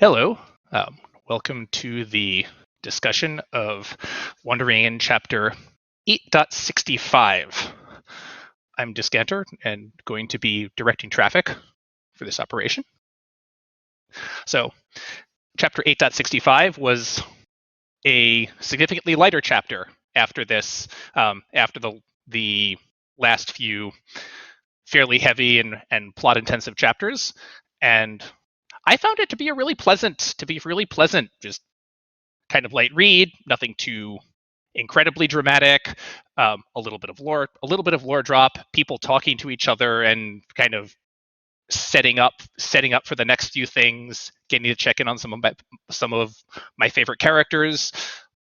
Hello. Welcome to the discussion of Wandering in Chapter 8.65. I'm Dyskantor and going to be directing traffic for this operation. So, Chapter 8.65 was a significantly lighter chapter after this, after the last few fairly heavy and plot-intensive chapters, and I found it to be really pleasant, just kind of light read, nothing too incredibly dramatic, a little bit of lore drop, people talking to each other and kind of setting up for the next few things, getting to check in on some of my favorite characters,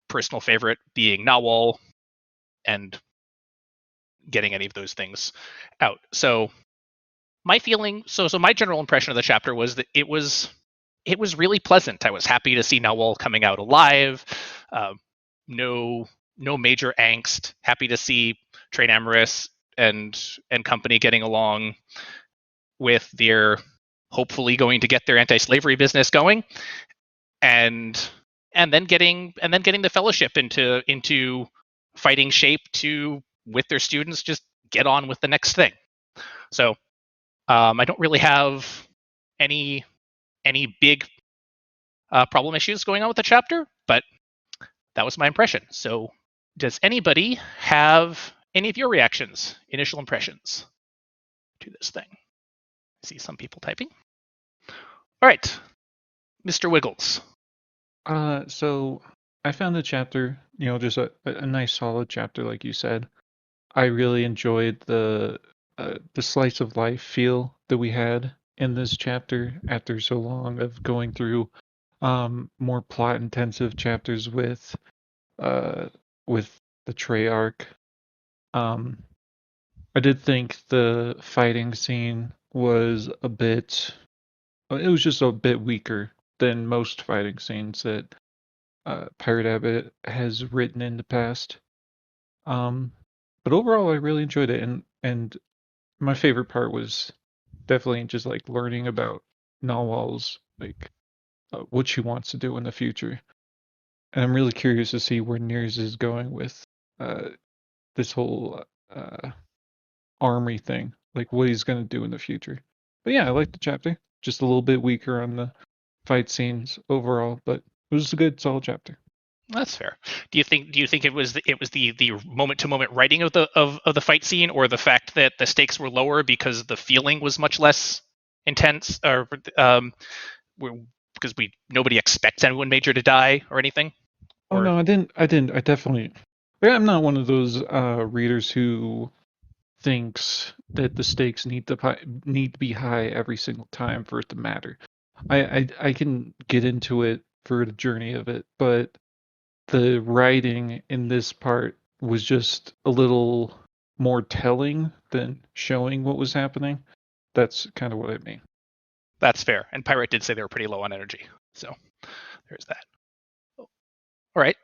personal favorite being Nawal, and getting any of those things out. So my general impression of the chapter was that it was really pleasant. I was happy to see Nawal coming out alive. No major angst. Happy to see Train Amaris and company getting along with their hopefully going to get their anti-slavery business going, and then getting the fellowship into fighting shape to, with their students, just get on with the next thing. So I don't really have any big problem issues going on with the chapter, but that was my impression. So does anybody have any of your reactions, initial impressions to this thing? I see some people typing. All right, Mr. Wiggles. So I found the chapter, just a nice solid chapter, like you said. I really enjoyed the slice of life feel that we had in this chapter after so long of going through more plot intensive chapters with the Treyarch. I did think the fighting scene was it was just a bit weaker than most fighting scenes that Pirate Abbott has written in the past. But overall, I really enjoyed it, and my favorite part was definitely just like learning about Nawal's what she wants to do in the future. And I'm really curious to see where Nears is going with this whole armory thing, like what he's going to do in the future. But yeah, I liked the chapter. Just a little bit weaker on the fight scenes overall, but it was a good, solid chapter. That's fair. Do you think it was the moment to moment writing of the fight scene, or the fact that the stakes were lower because the feeling was much less intense, or because nobody expects anyone major to die or anything? Oh no, I didn't. I definitely. I'm not one of those readers who thinks that the stakes need to be high every single time for it to matter. I can get into it for the journey of it, but the writing in this part was just a little more telling than showing what was happening. That's kind of what I mean. That's fair. And Pirate did say they were pretty low on energy, so there's that. All right,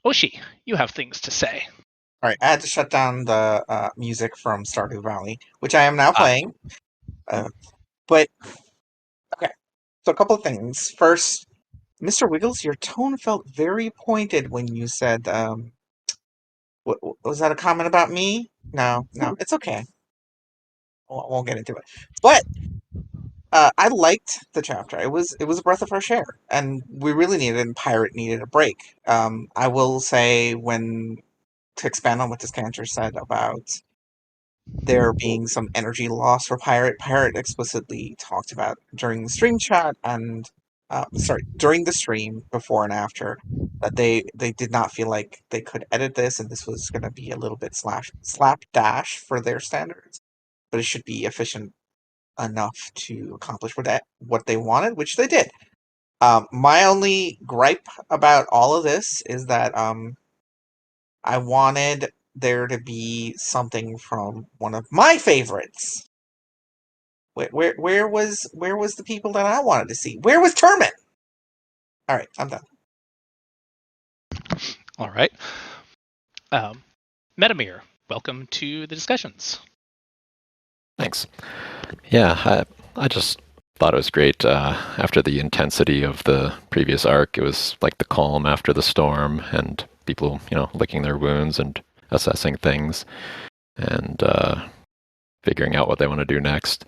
Oshi, you have things to say. All right, I had to shut down the music from Stardew Valley, which I am now playing. But okay, so a couple of things. First, Mr. Wiggles, your tone felt very pointed when you said, was that a comment about me? No, it's okay. Won't get into it. But I liked the chapter. It was a breath of fresh air, and we really needed it, and Pirate needed a break. I will say, to expand on what Dyskantor said about there being some energy loss for Pirate. Pirate explicitly talked about during the stream chat and during the stream before and after that they did not feel like they could edit this, and this was going to be a little bit slapdash for their standards, but it should be efficient enough to accomplish what they wanted, which they did. My only gripe about all of this is that I wanted there to be something from one of my favorites. Where was the people that I wanted to see? Where was Termin? All right, I'm done. All right, Metamir, welcome to the discussions. Thanks. Yeah, I just thought it was great. After the intensity of the previous arc, it was like the calm after the storm, and people, licking their wounds and assessing things, and figuring out what they want to do next.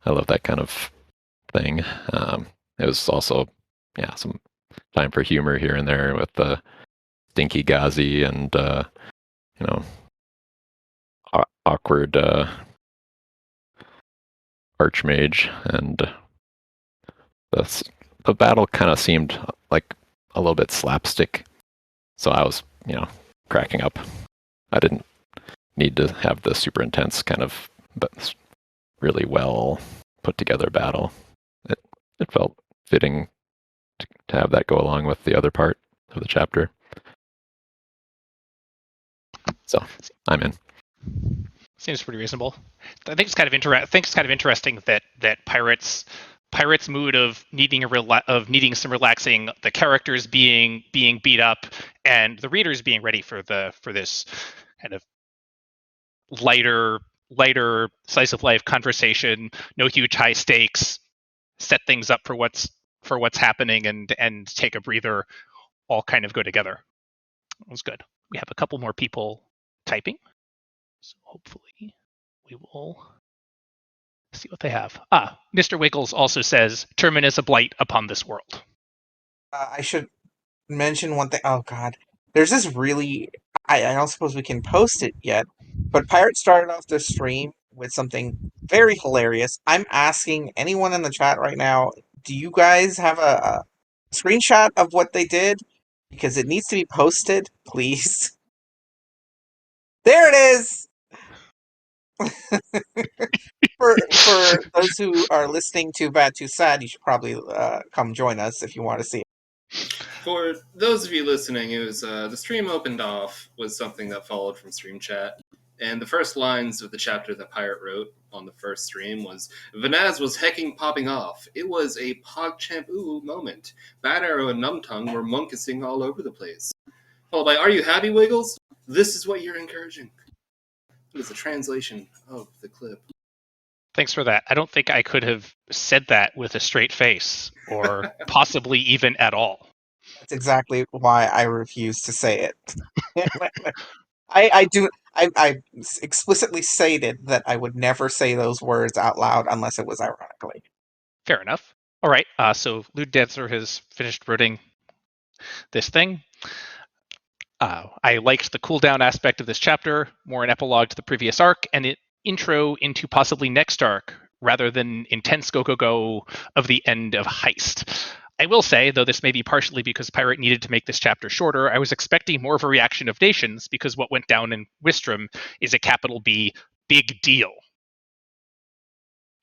I love that kind of thing. It was also, some time for humor here and there with the Stinky Ghazi and awkward Archmage, and the battle kind of seemed like a little bit slapstick, so I was cracking up. I didn't need to have the super intense kind of, but really well put together battle. It felt fitting to have that go along with the other part of the chapter. So I'm in. Seems pretty reasonable. I think it's kind of interesting that Pirate's mood of needing some relaxing, the characters being beat up, and the readers being ready for this kind of lighter slice of life conversation. No huge high stakes. Set things up for what's happening and take a breather. All kind of go together. It was good. We have a couple more people typing, so hopefully we will see what they have. Mr. Wiggles also says, Terminus a blight upon this world. I should mention one thing. Oh, God. There's this really... I don't suppose we can post it yet, but Pirate started off the stream with something very hilarious. I'm asking anyone in the chat right now, do you guys have a screenshot of what they did? Because it needs to be posted, please. There it is! For those who are listening to Bad Too Sad, you should probably come join us if you want to see it. For those of you listening, it was the stream opened off with something that followed from stream chat, and the first lines of the chapter that Pirate wrote on the first stream was, Vanaz was hecking popping off. It was a PogChamp-ooh moment. Bad Arrow and Numtongue were monkissing all over the place. Followed by, are you happy, Wiggles? This is what you're encouraging. It was a translation of the clip. Thanks for that. I don't think I could have said that with a straight face, or possibly even at all. That's exactly why I refuse to say it. I explicitly stated that I would never say those words out loud unless it was ironically. Fair enough. All right, so Lewd Dancer has finished writing this thing. I liked the cooldown aspect of this chapter, more an epilogue to the previous arc, and an intro into possibly next arc, rather than intense go of the end of Heist. I will say, though this may be partially because Pirate needed to make this chapter shorter, I was expecting more of a reaction of nations, because what went down in Wistrom is a capital B big deal.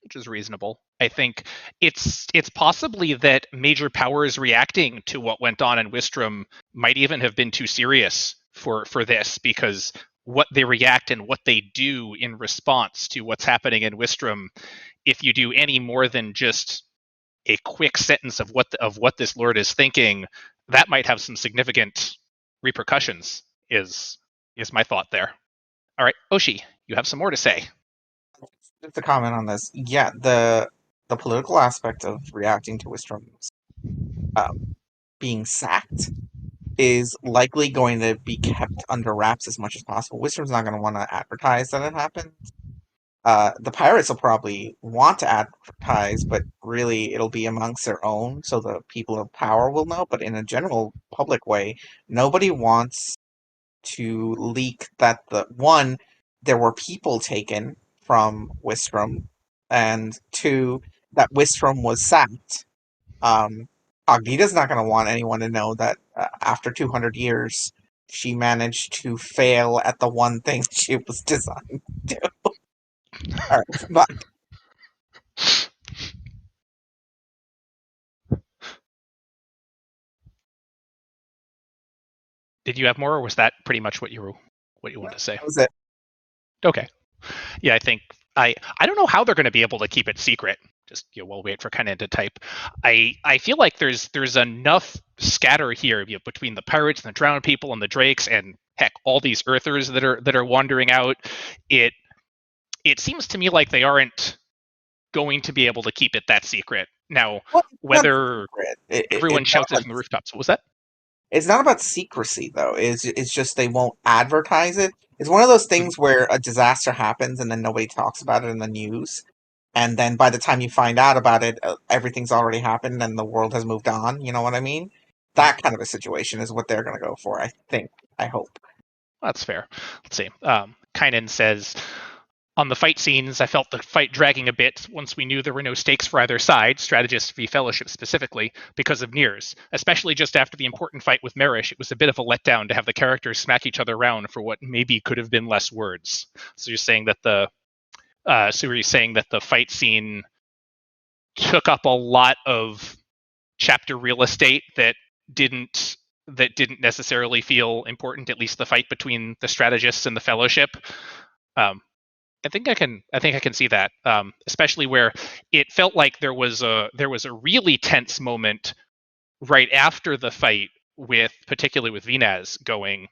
Which is reasonable. I think it's possibly that major powers reacting to what went on in Wistrom might even have been too serious for this, because what they react and what they do in response to what's happening in Wistrom, if you do any more than just a quick sentence of what this lord is thinking, that might have some significant repercussions, is my thought there. All right, Oshi, you have some more to say. Just a comment on this. Yeah, the political aspect of reacting to Wistrom's being sacked is likely going to be kept under wraps as much as possible. Wistrom's not going to want to advertise that it happened. The pirates will probably want to advertise, but really it'll be amongst their own, so the people of power will know. But in a general public way, nobody wants to leak that there were people taken from Wistrom, and 2, that Wistrom was sacked. Agnita's not going to want anyone to know that after 200 years, she managed to fail at the one thing she was designed to do. Alright, bye. Did you have more, or was that pretty much what you wanted to say? That was it. Okay. Yeah, I think I don't know how they're going to be able to keep it secret. Just we'll wait for Kenan to type. I feel like there's enough scatter here between the pirates and the drowned people and the drakes, and heck, all these earthers that are wandering out. It seems to me like they aren't going to be able to keep it that secret. Now, Well, it's not whether secret. everyone It's not shouts it from the rooftops, what was that? it's not about secrecy though. It's just they won't advertise it. It's one of those things where a disaster happens and then nobody talks about it in the news, and then by the time you find out about it, everything's already happened and the world has moved on. You know what I mean? That kind of a situation is what they're going to go for. I think. I hope. That's fair. Let's see. Kynan says, on the fight scenes, I felt the fight dragging a bit once we knew there were no stakes for either side, Strategist v Fellowship specifically, because of Nirs. Especially just after the important fight with Marish, it was a bit of a letdown to have the characters smack each other around for what maybe could have been less words. So you're saying that the fight scene took up a lot of chapter real estate that didn't necessarily feel important, at least the fight between the strategists and the Fellowship. I think I can see that, especially where it felt like there was a really tense moment right after the fight, particularly with Venaz going,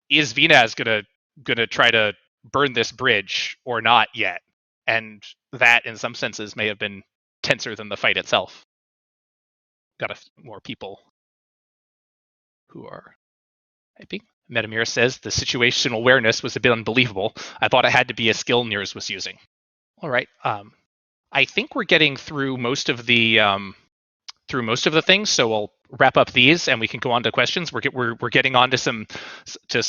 is Venaz gonna try to burn this bridge or not yet? And that, in some senses, may have been tenser than the fight itself. Got more people who are typing. Metamir says the situational awareness was a bit unbelievable. I thought it had to be a skill Nirs was using. All right. I think we're getting through most of the things, so I'll wrap up these and we can go on to questions. We're getting on to some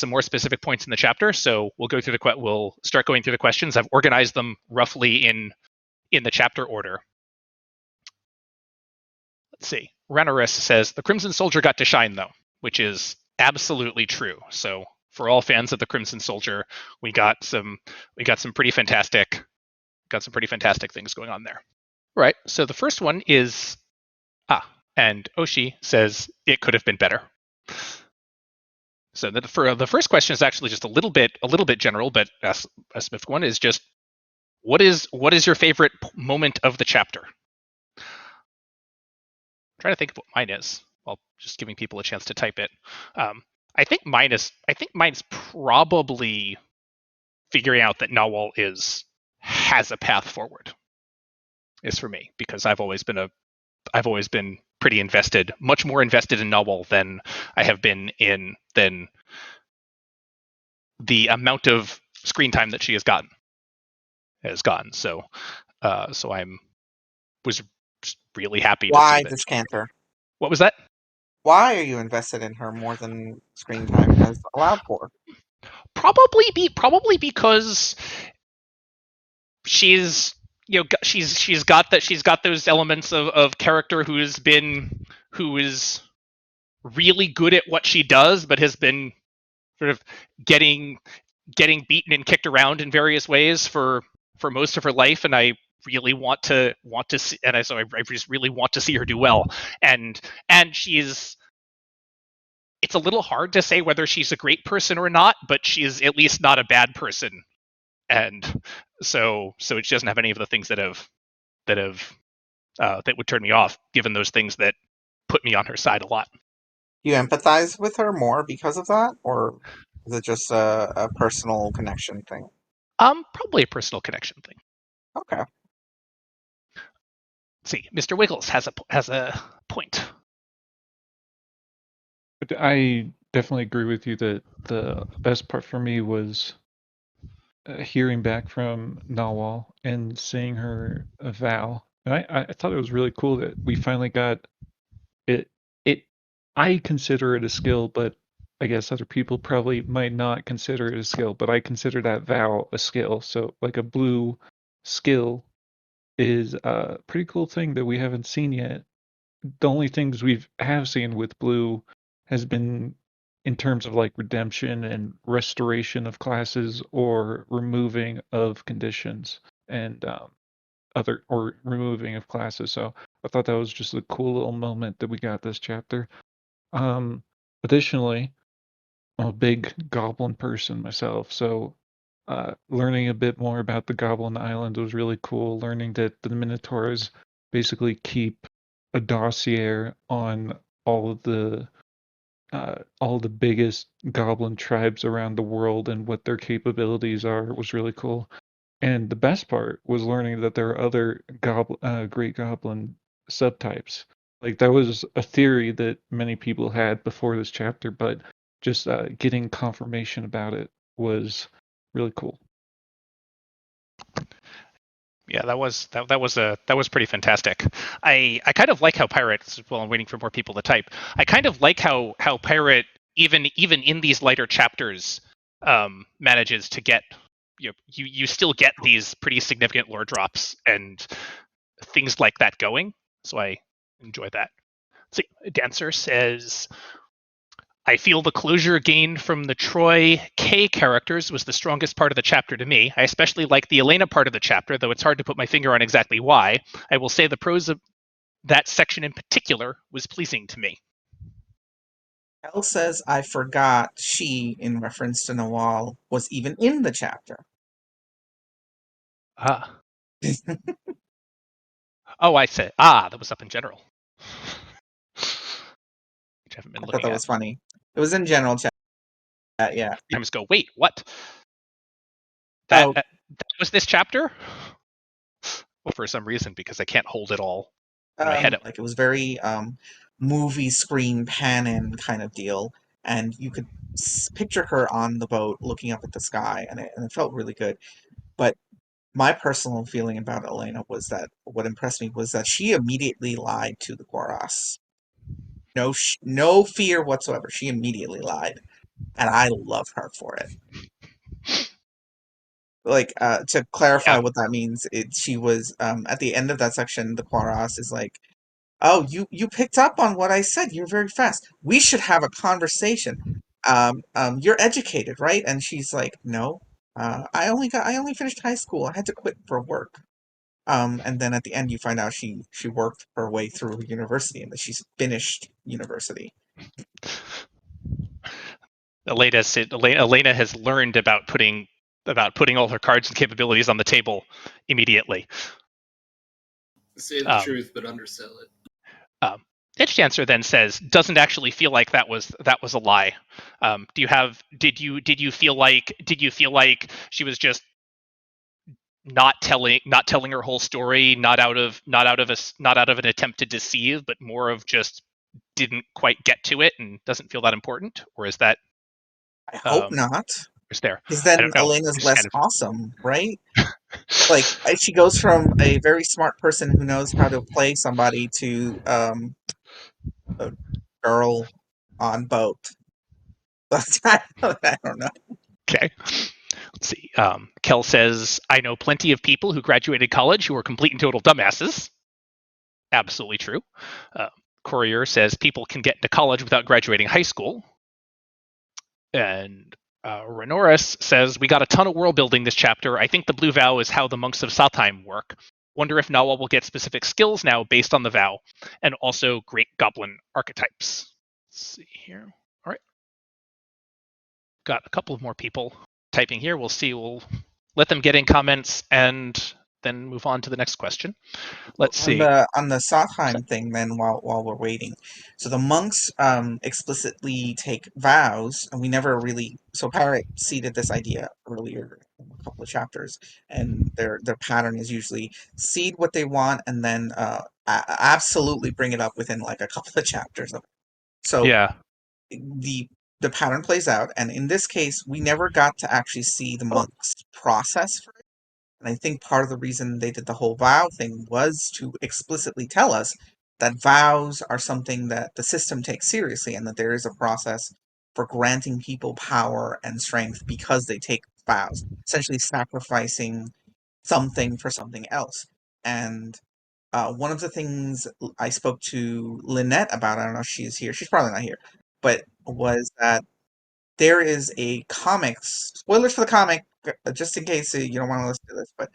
more specific points in the chapter, so we'll start going through the questions. I've organized them roughly in the chapter order. Let's see. Ranaris says the Crimson Soldier got to shine though, which is absolutely true. So for all fans of the Crimson Soldier, we got some pretty fantastic things going on there. All right. So the first one is and Oshi says it could have been better. So for the first question is actually just a little bit general, but a Smith one is just what is your favorite moment of the chapter? I'm trying to think of what mine is. While just giving people a chance to type it. I think mine's probably figuring out that Nawal has a path forward. Is for me, because I've always been pretty invested, much more invested in Nawal than I have been in the amount of screen time that she has gotten. So was really happy to see Why that. Dyskantor? What was that? Why are you invested in her more than screen time has allowed for? Probably because she's got those elements of character who is really good at what she does, but has been sort of getting beaten and kicked around in various ways for most of her life, and I really want to see, and I just really want to see her do well. And she's, it's a little hard to say whether she's a great person or not, but she's at least not a bad person. And so she doesn't have any of the things that would turn me off, given those things that put me on her side a lot. You empathize with her more because of that, or is it just a personal connection thing? Probably a personal connection thing. Okay. Let's see, Mr. Wiggles has a point. But I definitely agree with you that the best part for me was hearing back from Nawal and seeing her vow. And I thought it was really cool that we finally got it. I consider it a skill, but I guess other people probably might not consider it a skill, but I consider that vow a skill. So like a blue skill is a pretty cool thing that we haven't seen yet. The only things have seen with blue has been in terms of like redemption and restoration of classes or removing of conditions and removing of classes. So I thought that was just a cool little moment that we got this chapter. Additionally, I'm a big goblin person myself, so learning a bit more about the Goblin Island was really cool. Learning that the Minotaurs basically keep a dossier on all the biggest goblin tribes around the world and what their capabilities are was really cool. And the best part was learning that there are other Great Goblin subtypes. Like that was a theory that many people had before this chapter, but just getting confirmation about it was really cool. Yeah, that was pretty fantastic. I kind of like how Pirate. Well, I'm waiting for more people to type. I kind of like how Pirate even in these lighter chapters manages to get you still get these pretty significant lore drops and things like that going. So I enjoy that. See, Dancer says, I feel the closure gained from the TWI characters was the strongest part of the chapter to me. I especially like the Elena part of the chapter, though it's hard to put my finger on exactly why. I will say the prose of that section in particular was pleasing to me. Elle says, I forgot she, in reference to Nawal, was even in the chapter. Ah. Oh, I said, that was up in general. Which I haven't been I thought looking that at. was funny. It was in general chat, yeah. I just go, wait, what? That, Oh, that was this chapter? Well, for some reason, because I can't hold it all in my head. like it was very movie screen pan-in kind of deal, and you could picture her on the boat looking up at the sky, and it felt really good. But my personal feeling about Elena was that what impressed me was that she immediately lied to the Goras. No fear whatsoever. She immediately lied, and I love her for it. Like to clarify what that means, she was at the end of that section. The Quaras is like, "Oh, you picked up on what I said. You're very fast. We should have a conversation. You're educated, right?" And she's like, "No, I only finished high school. I had to quit for work." And then at the end, you find out she worked her way through university and that she's finished university. Elena has learned about putting all her cards and capabilities on the table immediately. Say the truth, but undersell it. Edge Dancer then says, doesn't actually feel like that was a lie. Did you feel like she was just not telling her whole story, not out of an attempt to deceive, but more of just didn't quite get to it and doesn't feel that important? Or is that I hope not, is there? because I then don't know. Elena's Just less kind of awesome, right? Like she goes from a very smart person who knows how to play somebody to a girl on boat. I don't know. okay. Let's see. Kel says, I know plenty of people who graduated college who are complete and total dumbasses. Absolutely true. Courier says people can get into college without graduating high school. And Renoris says, we got a ton of world building this chapter. I think the blue vow is how the monks of Satheim work. Wonder if Nawal will get specific skills now based on the vow, and also great goblin archetypes. Let's see here. All right. Got a couple of more people typing here. We'll see. We'll let them get in comments and then move on to the next question. Let's see. On the Satheim thing, then while we're waiting, so the monks explicitly take vows, and we never really. So Parrot seeded this idea earlier in a couple of chapters, and their pattern is usually seed what they want, and then absolutely bring it up within like a couple of chapters. So Yeah. the pattern plays out, and in this case, we never got to actually see the monks process for it. And I think part of the reason they did the whole vow thing was to explicitly tell us that vows are something that the system takes seriously, and that there is a process for granting people power and strength because they take vows, essentially sacrificing something for something else. And one of the things I spoke to Lynette about, I don't know if she's here, she's probably not here, but was that there is a comics, spoilers for the comic, just in case you don't want to listen to this, but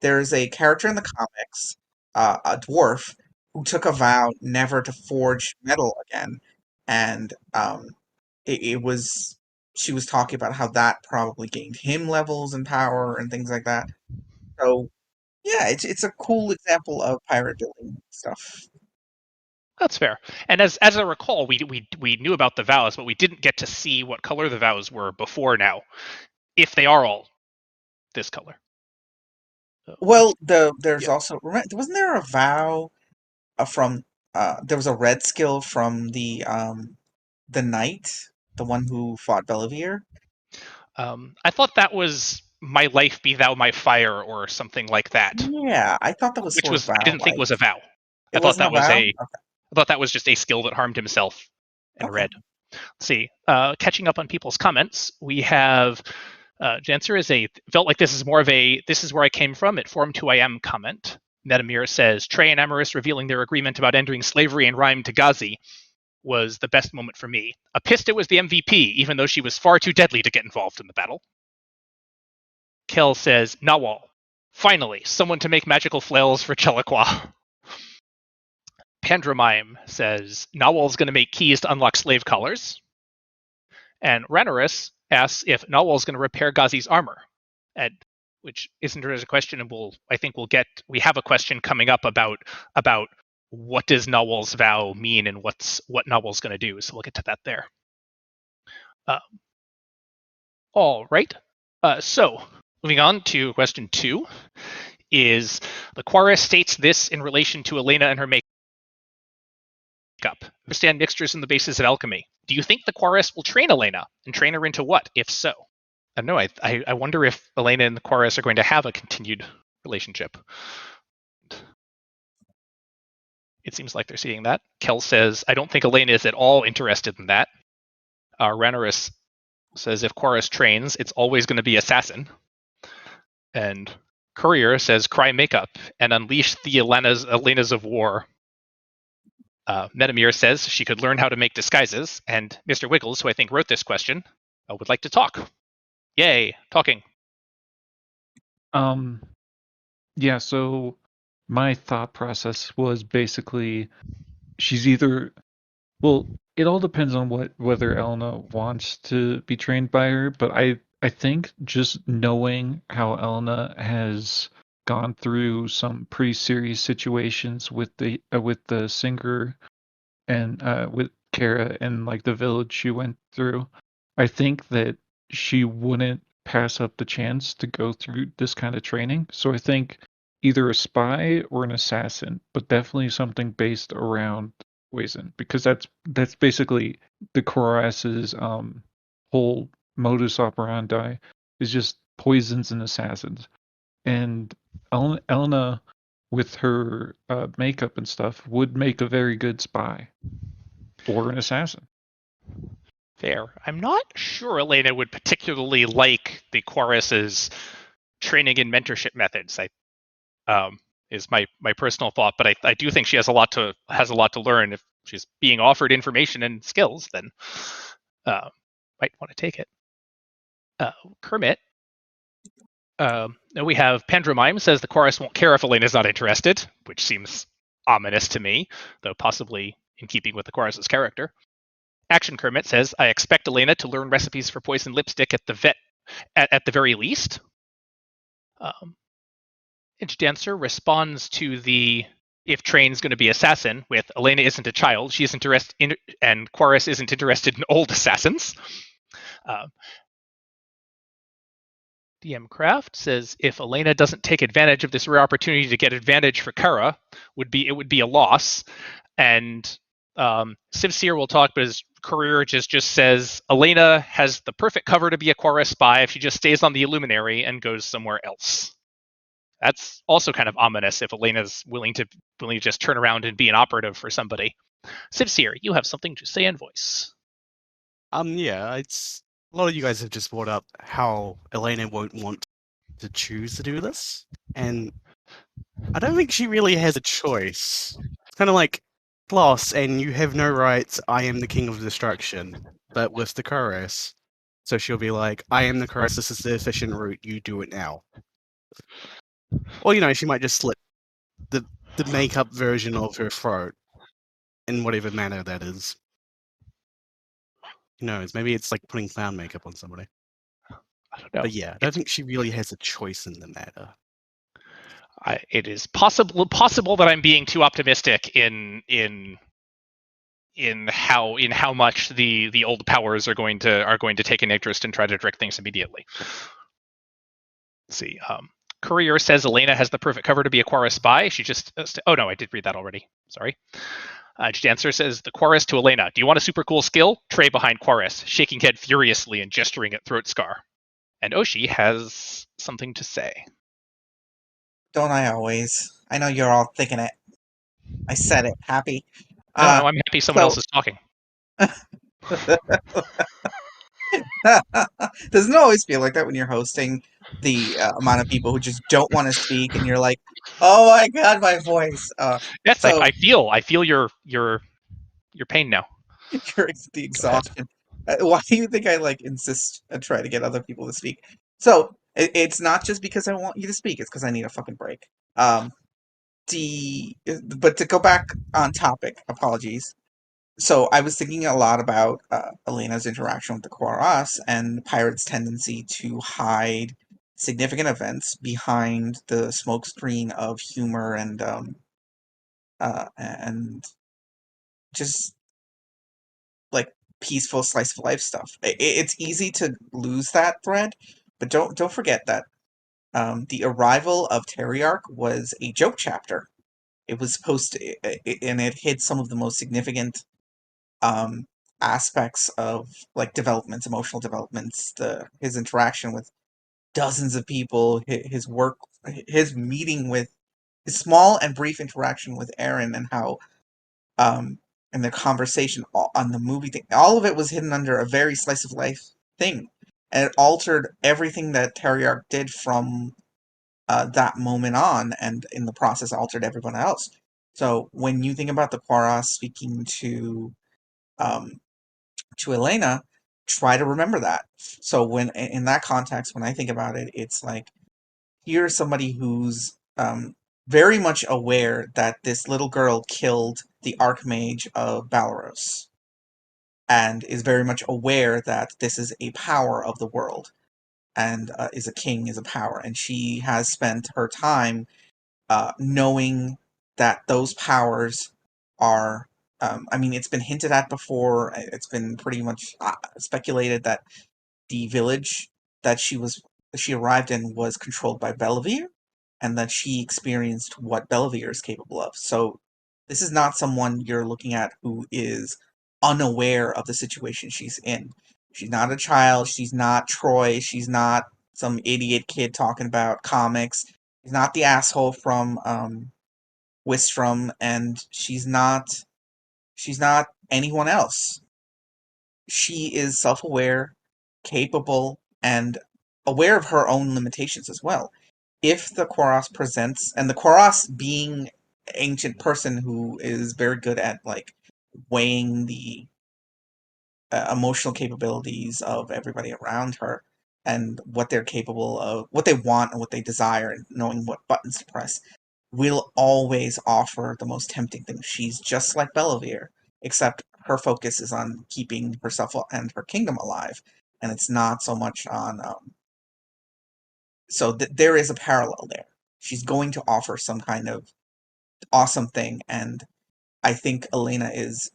there is a character in the comics, a dwarf, who took a vow never to forge metal again, and it was she was talking about how that probably gained him levels and power and things like that. So yeah, it's a cool example of pirate building stuff. That's fair. And as I recall, we knew about the vows, but we didn't get to see what color the vows were before now, if they are all this color. Well, there's Yeah. also wasn't there a vow from there was a red skill from the knight, the one who fought Bellavere. I thought that was "My life be thou my fire" or something like that, Yeah, I thought that was which sort of was I vow didn't think like. was a vow. I It thought wasn't a that was vow. I thought that was just a skill that harmed himself and Okay. red. Let's see. Catching up on people's comments, we have Janser is felt like this is more of a "this is where I came from" at Form 2IM comment. Metamir says Trey and Amaris revealing their agreement about ending slavery and Rhyme to Ghazi was the best moment for me. Apista was the MVP, even though she was far too deadly to get involved in the battle. Kel says Nawal. Finally, someone to make magical flails for Chelakwa. Pandramime says Nawal's going to make keys to unlock slave collars. And Ranaris asks if Nawal's going to repair Ghazi's armor, which isn't as a question, and we have a question coming up about what does Nawal's vow mean and what Nawal's going to do. So we'll get to that there. All right. So moving on to question 2 is the Quaris states this in relation to Elena and her makeup. Understand mixtures and the basis of alchemy. Do you think the Quaris will train Elena and train her into what, if so? I don't know. I wonder if Elena and the Quaris are going to have a continued relationship. It seems like they're seeing that. Kel says, I don't think Elena is at all interested in that. Ranaris says, if Quaris trains, it's always going to be assassin. And Courier says, cry makeup and unleash the Elenas of war. Metamir says she could learn how to make disguises, and Mr. Wiggles, who I think wrote this question, would like to talk. Yay, talking. Yeah, so my thought process was basically she's either well, it all depends on whether Elena wants to be trained by her, but I think just knowing how Elena has gone through some pretty serious situations with the singer and with Kara and like the village she went through, I think that she wouldn't pass up the chance to go through this kind of training. So I think either a spy or an assassin, but definitely something based around poison, because that's basically the Koras's whole modus operandi is just poisons and assassins. And Elena with her makeup and stuff would make a very good spy or an assassin. Fair. I'm not sure Elena would particularly like the Quaris's training and mentorship methods. Is my personal thought, but I do think she has a lot to learn. If she's being offered information and skills, then might want to take it. Kermit. We have Pandramime says the Quaris won't care if Elena's not interested, which seems ominous to me, though possibly in keeping with the Quaris's character. Action Kermit says, I expect Elena to learn recipes for poison lipstick at the very least. Inch Dancer responds to the if Train's going to be assassin with Elena isn't a child, she isn't interested in, and Quaris isn't interested in old assassins. DM Craft says if Elena doesn't take advantage of this rare opportunity to get advantage for Kara, it would be a loss. And Sivseer will talk, but his career just says Elena has the perfect cover to be a Quaris spy if she just stays on the Illuminary and goes somewhere else. That's also kind of ominous if Elena's willing to just turn around and be an operative for somebody. Sivseer, you have something to say in voice. Yeah, it's a lot of you guys have just brought up how Elena won't want to choose to do this, and I don't think she really has a choice. It's kind of like Floss, and you have no rights. I am the king of destruction, but with the chorus, so she'll be like, "I am the chorus. This is the efficient route. You do it now." Or she might just slit the makeup version of her throat in whatever manner that is. Who knows? Maybe it's like putting clown makeup on somebody. I don't know. But yeah, I don't think she really has a choice in the matter. It is possible that I'm being too optimistic in how much the old powers are going to take an interest and try to direct things immediately. Let's see. Courier says Elena has the perfect cover to be a Quara spy. She just... oh, no, I did read that already. Sorry. Dancer says, the Quaris to Elena. Do you want a super cool skill? Trey behind Quaris, shaking head furiously and gesturing at Throat Scar. And Oshi has something to say. Don't I always? I know you're all thinking it. I said it. Happy? No, I'm happy someone else is talking. Doesn't it always feel like that when you're hosting the amount of people who just don't want to speak, and you're like, "Oh my god, my voice!" Yes, so I feel your pain now. you're the ahead. exhaustion. Why do you think I insist and try to get other people to speak? So it's not just because I want you to speak; it's because I need a fucking break. But to go back on topic, apologies. So I was thinking a lot about Elena's interaction with the Quaras and the pirates' tendency to hide significant events behind the smokescreen of humor and just peaceful slice of life stuff. It's easy to lose that thread, but don't forget that the arrival of Terriarch was a joke chapter. It was supposed to, and it hid some of the most significant aspects of developments, emotional developments, his interaction with dozens of people, his work, his meeting with his small and brief interaction with Aaron, and how and the conversation on the movie thing, all of it was hidden under a very slice of life thing, and it altered everything that Terriarch did from that moment on, and in the process altered everyone else. So when you think about the Quaras speaking um, to Elena, try to remember that. So when in that context, when I think about it, it's like, here's somebody who's very much aware that this little girl killed the Archmage of Balaros, and is very much aware that this is a power of the world, and is a king, is a power, and she has spent her time knowing that those powers are. I mean, it's been hinted at before. It's been pretty much speculated that the village that she arrived in was controlled by Bellavere, and that she experienced what Bellavere is capable of. So this is not someone you're looking at who is unaware of the situation she's in. She's not a child. She's not Troy. She's not some idiot kid talking about comics. She's not the asshole from Wistrom, and she's not anyone else. She is self-aware, capable, and aware of her own limitations as well. If the Quaros presents, and the Quaros being ancient person who is very good at weighing the emotional capabilities of everybody around her, and what they're capable of, what they want and what they desire, and knowing what buttons to press, will always offer the most tempting thing. She's just like Bellavere, except her focus is on keeping herself and her kingdom alive, and it's not so much on. So there is a parallel there. She's going to offer some kind of awesome thing, and I think Elena is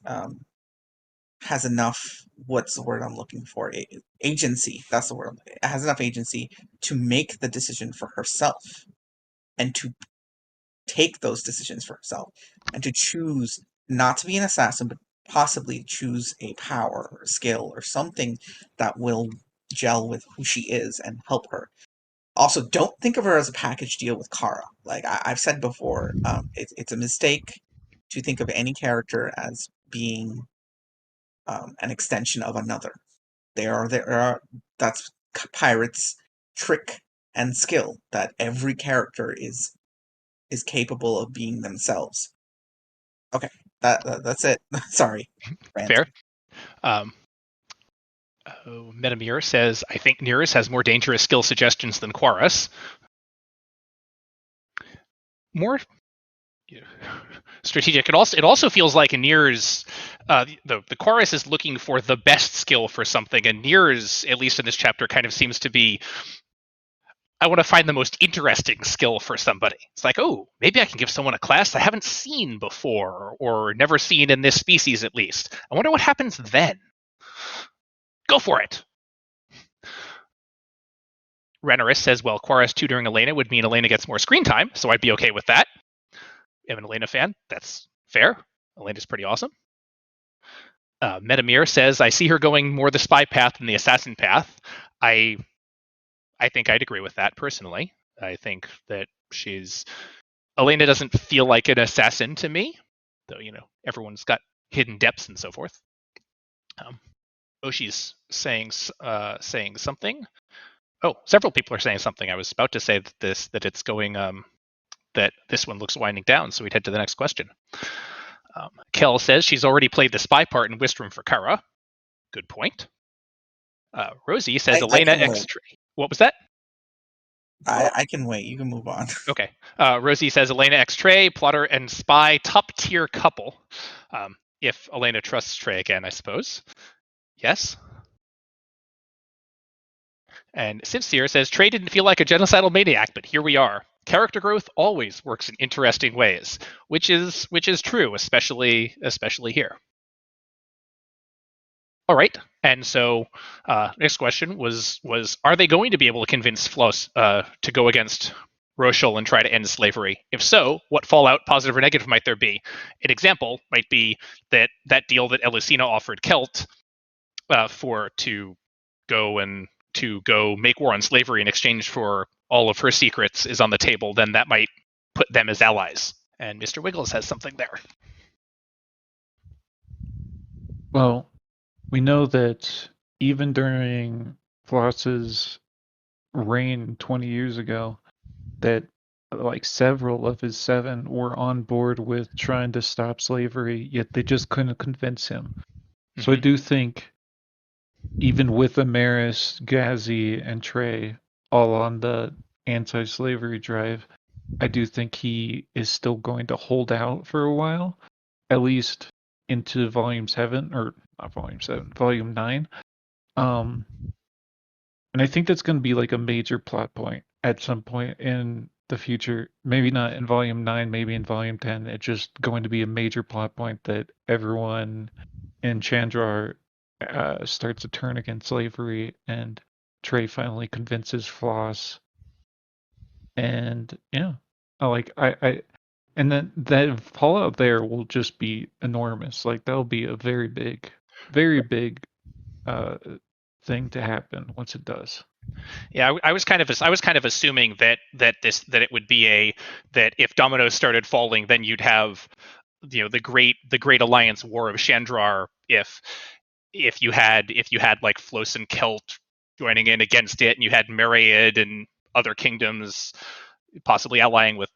has enough. What's the word I'm looking for? Agency. That's the word. It has enough agency to make the decision for herself, and to take those decisions for herself, and to choose not to be an assassin, but possibly choose a power or a skill or something that will gel with who she is and help her. Also, don't think of her as a package deal with Kara. Like I've said before, it's a mistake to think of any character as being an extension of another. There are that's pirates' trick and skill, that every character is capable of being themselves. Okay, that's it. Sorry. Rant. Fair. Metamir says, I think Nearest has more dangerous skill suggestions than Quarus. More strategic. It also feels like in Nier's, the Quarus is looking for the best skill for something, and Nier's, at least in this chapter, kind of seems to be, I want to find the most interesting skill for somebody. It's like, oh, maybe I can give someone a class I haven't seen before, or never seen in this species at least. I wonder what happens then. Go for it. Renaris says, well, Quares tutoring Elena would mean Elena gets more screen time, so I'd be okay with that. I'm an Elena fan. That's fair. Elena's pretty awesome. Metamir says, I see her going more the spy path than the assassin path. I think I'd agree with that personally. I think that Elena doesn't feel like an assassin to me, though, everyone's got hidden depths and so forth. Oshi's saying something. Oh, several people are saying something. I was about to say that it's going, that this one looks winding down, so we'd head to the next question. Kel says she's already played the spy part in Wistrom for Kara. Good point. Rosie says Elena X. What was that? I can wait. You can move on. Okay. Rosie says Elena X. Trey, plotter and spy, top tier couple. If Elena trusts Trey again, I suppose. Yes. And Sincere says Trey didn't feel like a genocidal maniac, but here we are. Character growth always works in interesting ways, which is true, especially here. All right, and so next question was are they going to be able to convince Floss to go against Rochelle and try to end slavery? If so, what fallout, positive or negative, might there be? An example might be that deal that Elusina offered Kelt to go make war on slavery in exchange for all of her secrets is on the table. Then that might put them as allies. And Mr. Wiggles has something there. Well, we know that even during Floss's reign 20 years ago, that like several of his 7 were on board with trying to stop slavery, yet they just couldn't convince him. Mm-hmm. So I do think even with Amaris, Gazi, and Trey all on the anti-slavery drive, I do think he is still going to hold out for a while, at least into Volume 7, or not Volume 7, Volume 9. And I think that's going to be like a major plot point at some point in the future. Maybe not in Volume 9, maybe in Volume 10. It's just going to be a major plot point that everyone in Chandrar starts to turn against slavery, and Trey finally convinces Floss. And yeah, I and then that fallout there will just be enormous. Like that'll be a very big thing to happen once it does. Yeah, I was kind of assuming that it would be that if dominoes started falling, then you'd have the great alliance war of Chandrar if you had like Floss and Kelt joining in against it, and you had Myriad and other kingdoms possibly allying with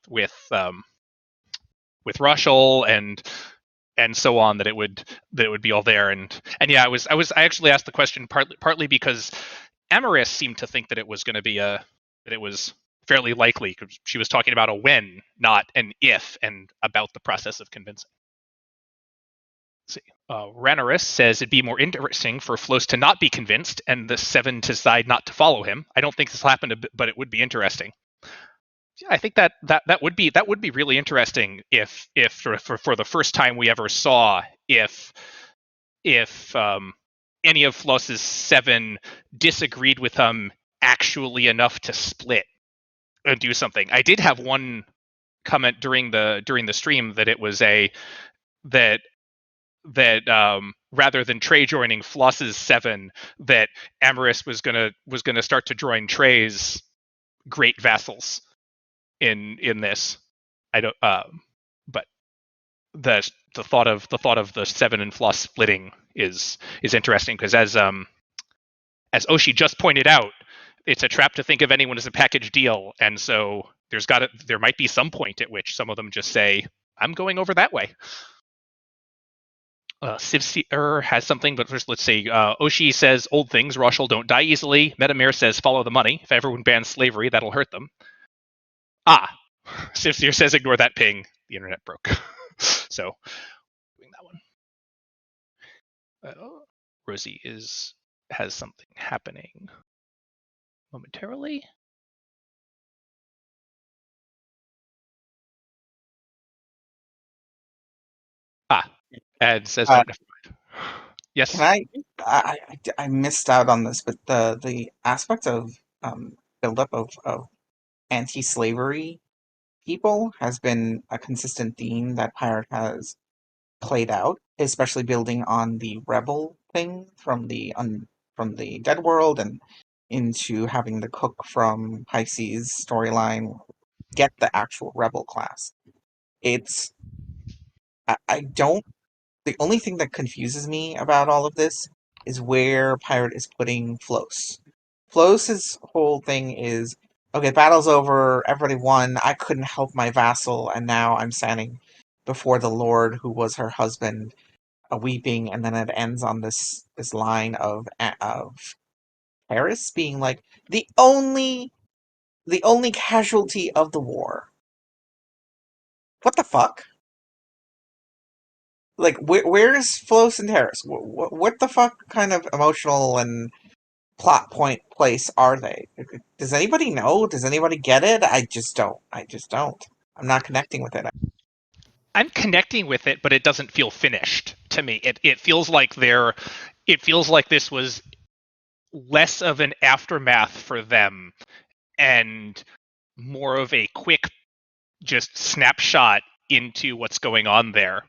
Rochelle and so on, that it would be all there. And yeah, I actually asked the question partly because Amaris seemed to think that it was going to be that it was fairly likely, because she was talking about a when, not an if, and about the process of convincing. Let's see. Ranaris says it'd be more interesting for Floss to not be convinced and the 7 to decide not to follow him. I don't think this will happen, but it would be interesting. Yeah, I think that would be really interesting if for the first time we ever saw if any of Floss's 7 disagreed with him actually enough to split and do something. I did have one comment during the stream that it was that rather than Trey joining Floss's 7, that Amaris was gonna start to join Trey's great vassals in this. I don't but the thought of the 7 and Floss splitting is interesting, because as Oshi just pointed out, it's a trap to think of anyone as a package deal, and so there might be some point at which some of them just say, I'm going over that way. Sivseer has something, but first let's see. Oshi says old things, Rochelle don't die easily. Metamir says follow the money. If everyone bans slavery, that'll hurt them. Sivseer says ignore that ping. The internet broke. So doing that one. Rosie has something happening momentarily. Ad says no, never mind. Yes. Can I missed out on this, but the aspect of buildup of anti-slavery people has been a consistent theme that Pirate has played out, especially building on the rebel thing from the Dead World and into having the cook from Pisces storyline get the actual rebel class. It's I don't the only thing that confuses me about all of this is where Pirate is putting Flos. Flos's whole thing is, okay, battle's over, everybody won, I couldn't help my vassal, and now I'm standing before the Lord who was her husband, weeping, and then it ends on this line of Paris being like the only casualty of the war. What the fuck? Like, where's Flos and Terrace? What the fuck kind of emotional and plot point place are they? Does anybody know? Does anybody get it? I just don't. I'm not connecting with it. I'm connecting with it, but it doesn't feel finished to me. It feels like this was less of an aftermath for them and more of a quick just snapshot into what's going on there.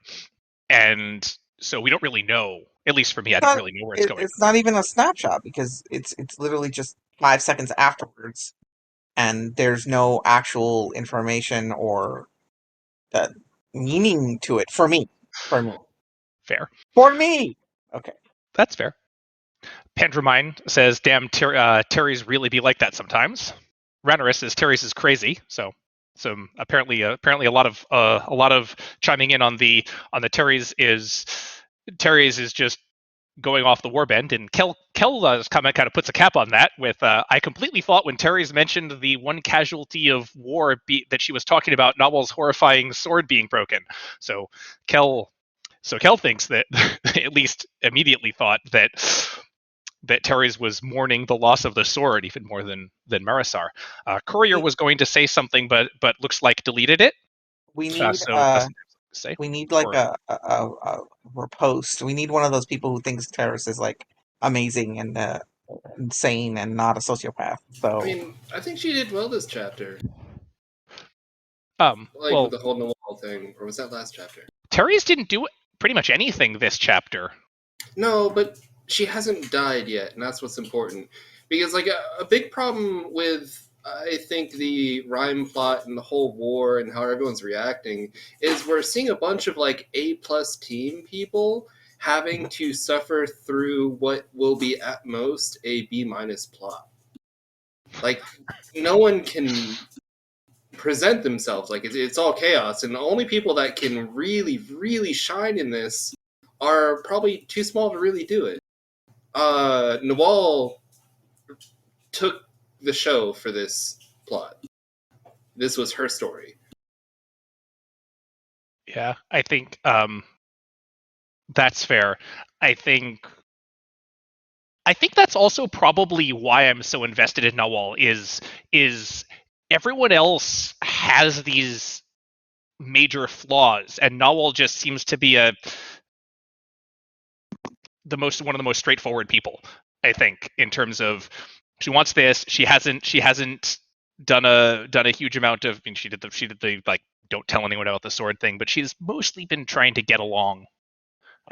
And so we don't really know. At least for me, I don't really know where it's going. It's not even a snapshot because it's literally just 5 seconds afterwards, and there's no actual information or meaning to it for me. Fair. For me. Okay. That's fair. Pandramine says, "Damn, Terry's really be like that sometimes." Ranaris says Terry's is crazy. So apparently a lot of chiming in on the Terry's is just going off the warbend, and Kel's comment kind of puts a cap on that with, I completely thought when Terry's mentioned the one casualty of war that she was talking about Nawal's horrifying sword being broken. So Kel thinks that at least immediately thought that Terry's was mourning the loss of the sword even more than Marisar. Courier was going to say something, but looks like deleted it. We need So doesn't say. we need like a repost. We need one of those people who thinks Terrace is like amazing and insane and not a sociopath. So I mean, I think she did well this chapter. Well, with the whole Noel thing, or was that last chapter? Terry's didn't do pretty much anything this chapter. No, but she hasn't died yet, and that's what's important. Because like a big problem with I think the rhyme plot and the whole war and how everyone's reacting is we're seeing a bunch of like A+ team people having to suffer through what will be at most a B- plot. Like no one can present themselves, like it's all chaos, and the only people that can really shine in this are probably too small to really do it. Nawal took the show for this plot. This was her story. Yeah, I think that's fair. I think that's also probably why I'm so invested in Nawal is everyone else has these major flaws, and Nawal just seems to be one of the most straightforward people, I think, in terms of she wants this. She hasn't done a huge amount of. I mean, she did the like don't tell anyone about the sword thing, but she's mostly been trying to get along.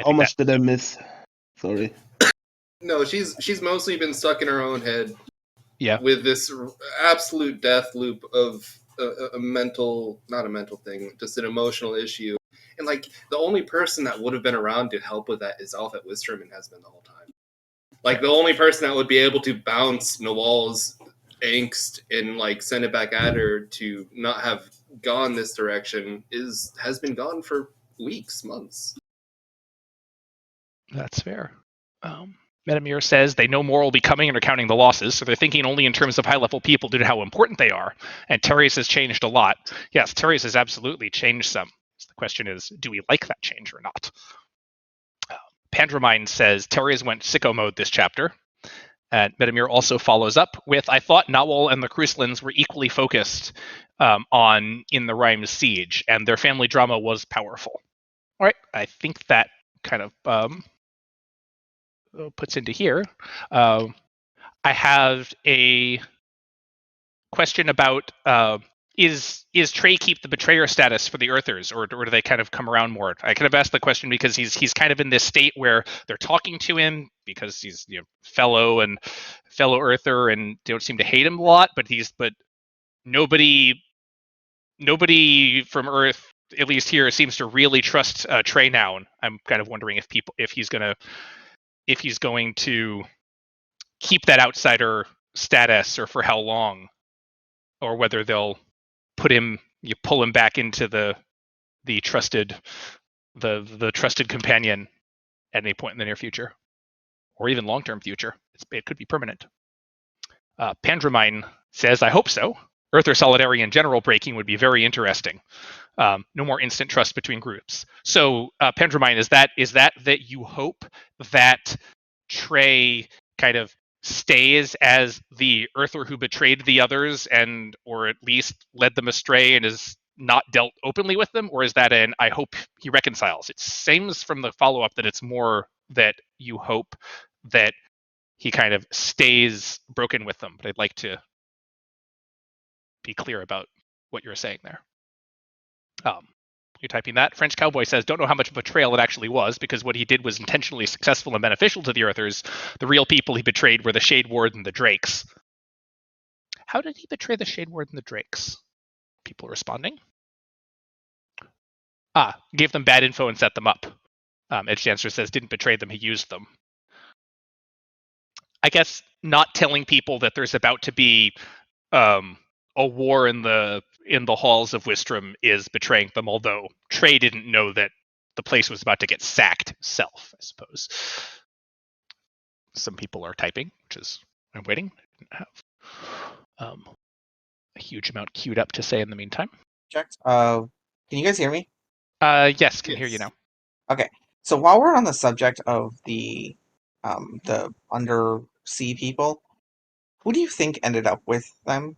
How much did I miss? Sorry. No, she's mostly been stuck in her own head. Yeah. With this absolute death loop of not a mental thing, just an emotional issue. And like the only person that would have been around to help with that is Alpha Wistrom, and has been the whole time. Like the only person that would be able to bounce Nawal's angst and like send it back at her to not have gone this direction has been gone for weeks, months. That's fair. Metamir says they know more will be coming and are counting the losses, so they're thinking only in terms of high-level people due to how important they are. And Terry's has changed a lot. Yes, Terry's has absolutely changed some. So the question is, do we like that change or not? Pandramine says Terry's went sicko mode this chapter. And Metamir also follows up with, I thought Nawal and the Cruslins were equally focused on In the Rhyme's siege, and their family drama was powerful. All right, I think that kind of puts into here. I have a question about is Trey keep the betrayer status for the Earthers, or do they kind of come around more? I kind of asked the question because he's kind of in this state where they're talking to him because he's fellow Earther, and they don't seem to hate him a lot, but nobody from Earth, at least here, seems to really trust Trey now. And I'm kind of wondering if he's going to keep that outsider status, or for how long, or whether they'll pull him back into the trusted companion at any point in the near future, or even long-term future. It could be permanent. Pandramine says, "I hope so. Earther solidarity in general breaking would be very interesting. No more instant trust between groups." So, Pandramine, is that you hope that Trey kind of stays as the Earther who betrayed the others, or at least led them astray, and is not dealt openly with them, or is that I hope he reconciles? It seems from the follow-up that it's more that you hope that he kind of stays broken with them, but I'd like to be clear about what you're saying there. You're typing that. French Cowboy says, "Don't know how much betrayal it actually was, because what he did was intentionally successful and beneficial to the Earthers. The real people he betrayed were the Shade Ward and the Drakes." How did he betray the Shade Ward and the Drakes? People responding. Gave them bad info and set them up. Edge Dancer says, "Didn't betray them, he used them." I guess not telling people that there's about to be a war in the halls of Wistrom is betraying them, although Trey didn't know that the place was about to get sacked himself, I suppose. Some people are typing, which is, I'm waiting. I didn't have a huge amount queued up to say in the meantime. Checked. Can you guys hear me? Yes, can hear you now. Okay. So while we're on the subject of the undersea people, who do you think ended up with them?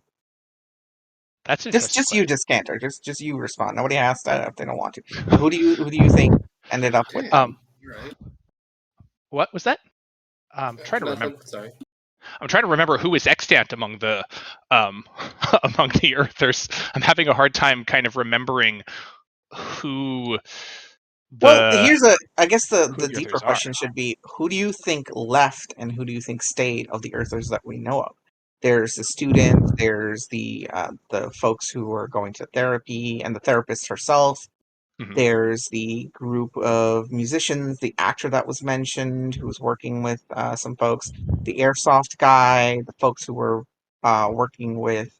That's interesting. Just you, Dyskantor. Just you respond. Nobody asked that if they don't want to. But who do you think ended up with them? Right. What was that? I'm trying to remember. Sorry. I'm trying to remember who was extant among the among the Earthers. I'm having a hard time kind of remembering who. I guess the the deeper Earthers question are. should be, who do you think left and who do you think stayed of the Earthers that we know of? There's the students, there's the folks who are going to therapy, and the therapist herself. Mhm. There's the group of musicians, the actor that was mentioned who was working with some folks, the airsoft guy, the folks who were working with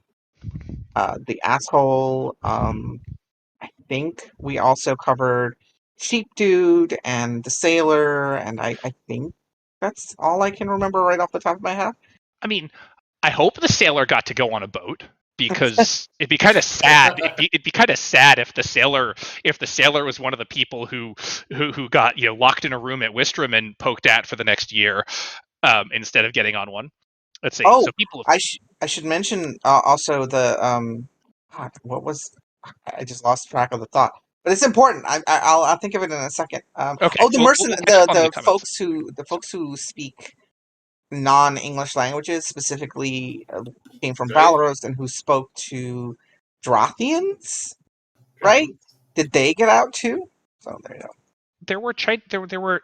the asshole. I think we also covered Sheep Dude and the sailor, and I think that's all I can remember right off the top of my head. I mean, I hope the sailor got to go on a boat, because it'd be kind of sad. It'd be kind of sad if the sailor was one of the people who got locked in a room at Wistrom and poked at for the next year, instead of getting on one. Let's see. Oh, So people. I should mention also the God, what was, I just lost track of the thought, but it's important. I'll think of it in a second. Okay. The We'll catch up on the comments. the folks who speak non-English languages, specifically came from Right. Valoros, and who spoke to Drothians, right? Did they get out too? So there you go.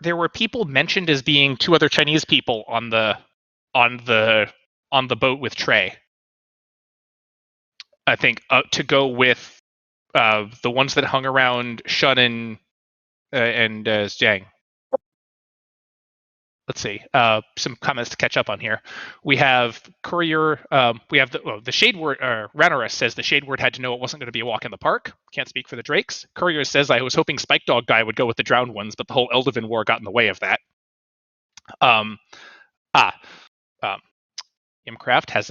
There were people mentioned as being two other Chinese people on the boat with Trey. I think to go with the ones that hung around Shun and Zhang. Let's see. Some comments to catch up on here. We have Courier. We have the Shade Word. Ranaris says the Shade Word had to know it wasn't going to be a walk in the park. Can't speak for the Drakes. Courier says, I was hoping Spike Dog guy would go with the drowned ones, but the whole Eldivan War got in the way of that. Imcraft has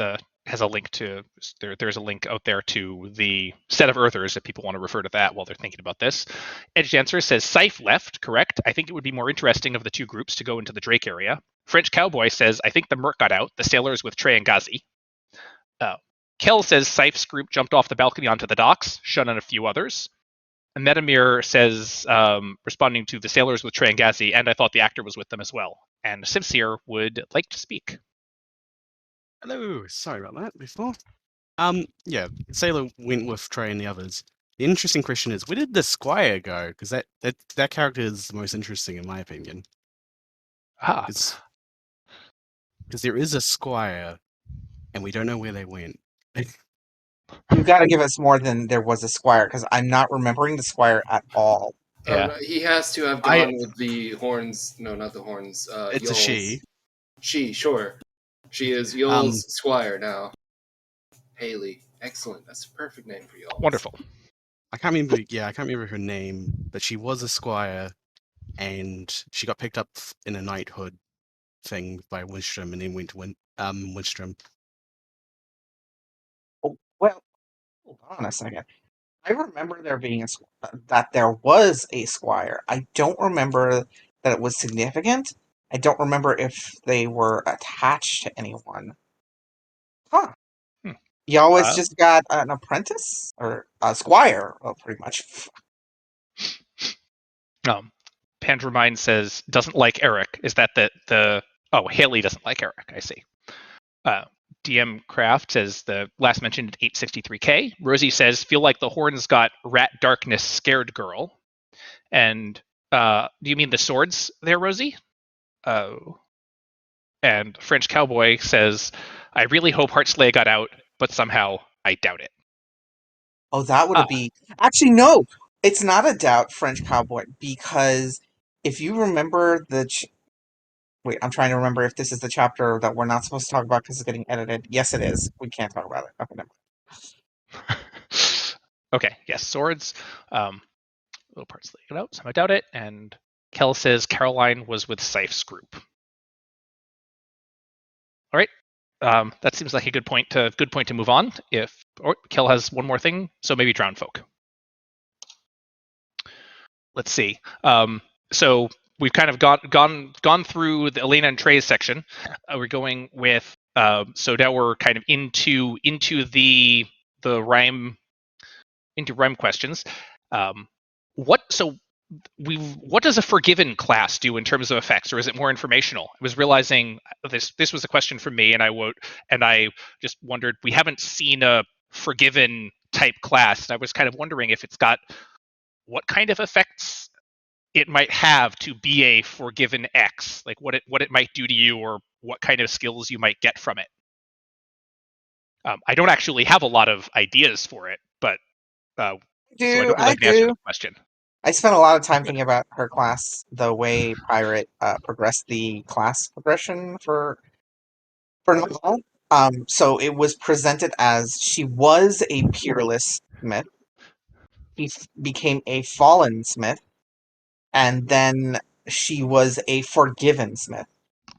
a link to there's a link out there to the set of Earthers if people want to refer to that while they're thinking about this. Edge Dancer says Scythe left, correct. I think it would be more interesting of the two groups to go into the Drake area. French Cowboy says, I think the Merc got out, the sailors with Trey and Ghazi. Kel says Scythe's group jumped off the balcony onto the docks, Shun and a few others. And Metamir says, responding to the sailors with Trey and Ghazi, and I thought the actor was with them as well. And Sivsir would like to speak. Hello, sorry about that before. Yeah, Sailor went with Trey and the others. The interesting question is, where did the Squire go? Because that character is the most interesting in my opinion. Ah, Because there is a Squire, and we don't know where they went. You got to give us more than there was a Squire, because I'm not remembering the Squire at all. yeah. No, he has to have gone with the horns. No, not the horns. It's a Yoel's. she. She, sure. She is Yoel's squire now. Haley. Excellent. That's a perfect name for Yoel. Wonderful. I can't remember. Yeah, I can't remember her name, but she was a Squire, and she got picked up in a knighthood thing by Winstrom, and then went to Winstrom. Oh, well, hold on a second. I remember there being that there was a Squire. I don't remember that it was significant. I don't remember if they were attached to anyone. Huh. Hmm. You always just got an apprentice? Or a Squire, well, pretty much. Pandramine says doesn't like Eric. Is that the oh, Haley doesn't like Eric. I see. DM Craft says the last mentioned 863K. Rosie says feel like the horns got Rat Darkness scared girl. And do you mean the swords there, Rosie? Oh. And French Cowboy says I really hope Heartslay got out, but somehow I doubt it. Oh, that would be... Actually, no! It's not a doubt, French Cowboy, because if you remember wait, I'm trying to remember if this is the chapter that we're not supposed to talk about because it's getting edited. Yes, it is. We can't talk about it. Okay, never mind. Okay, yes, swords. Little parts laid out, so I doubt it. And Kel says Caroline was with Sife's group. All right, that seems like a good point to move on. If Kel has one more thing, so maybe Drowned Folk. Let's see. So we've kind of gone through the Elena and Trey's section. We're going with so now we're kind of into the rhyme questions. What does a forgiven class do in terms of effects, or is it more informational? I was realizing this was a question from me, and I just wondered, we haven't seen a forgiven type class, and I was kind of wondering if it's got what kind of effects it might have to be a forgiven X, like what it might do to you, or what kind of skills you might get from it. I don't actually have a lot of ideas for it, but so I don't really have an answer to the question. I spent a lot of time thinking about her class, the way Pirate progressed the class progression for Novel. So it was presented as she was a peerless smith. He became a fallen smith, and then she was a forgiven smith.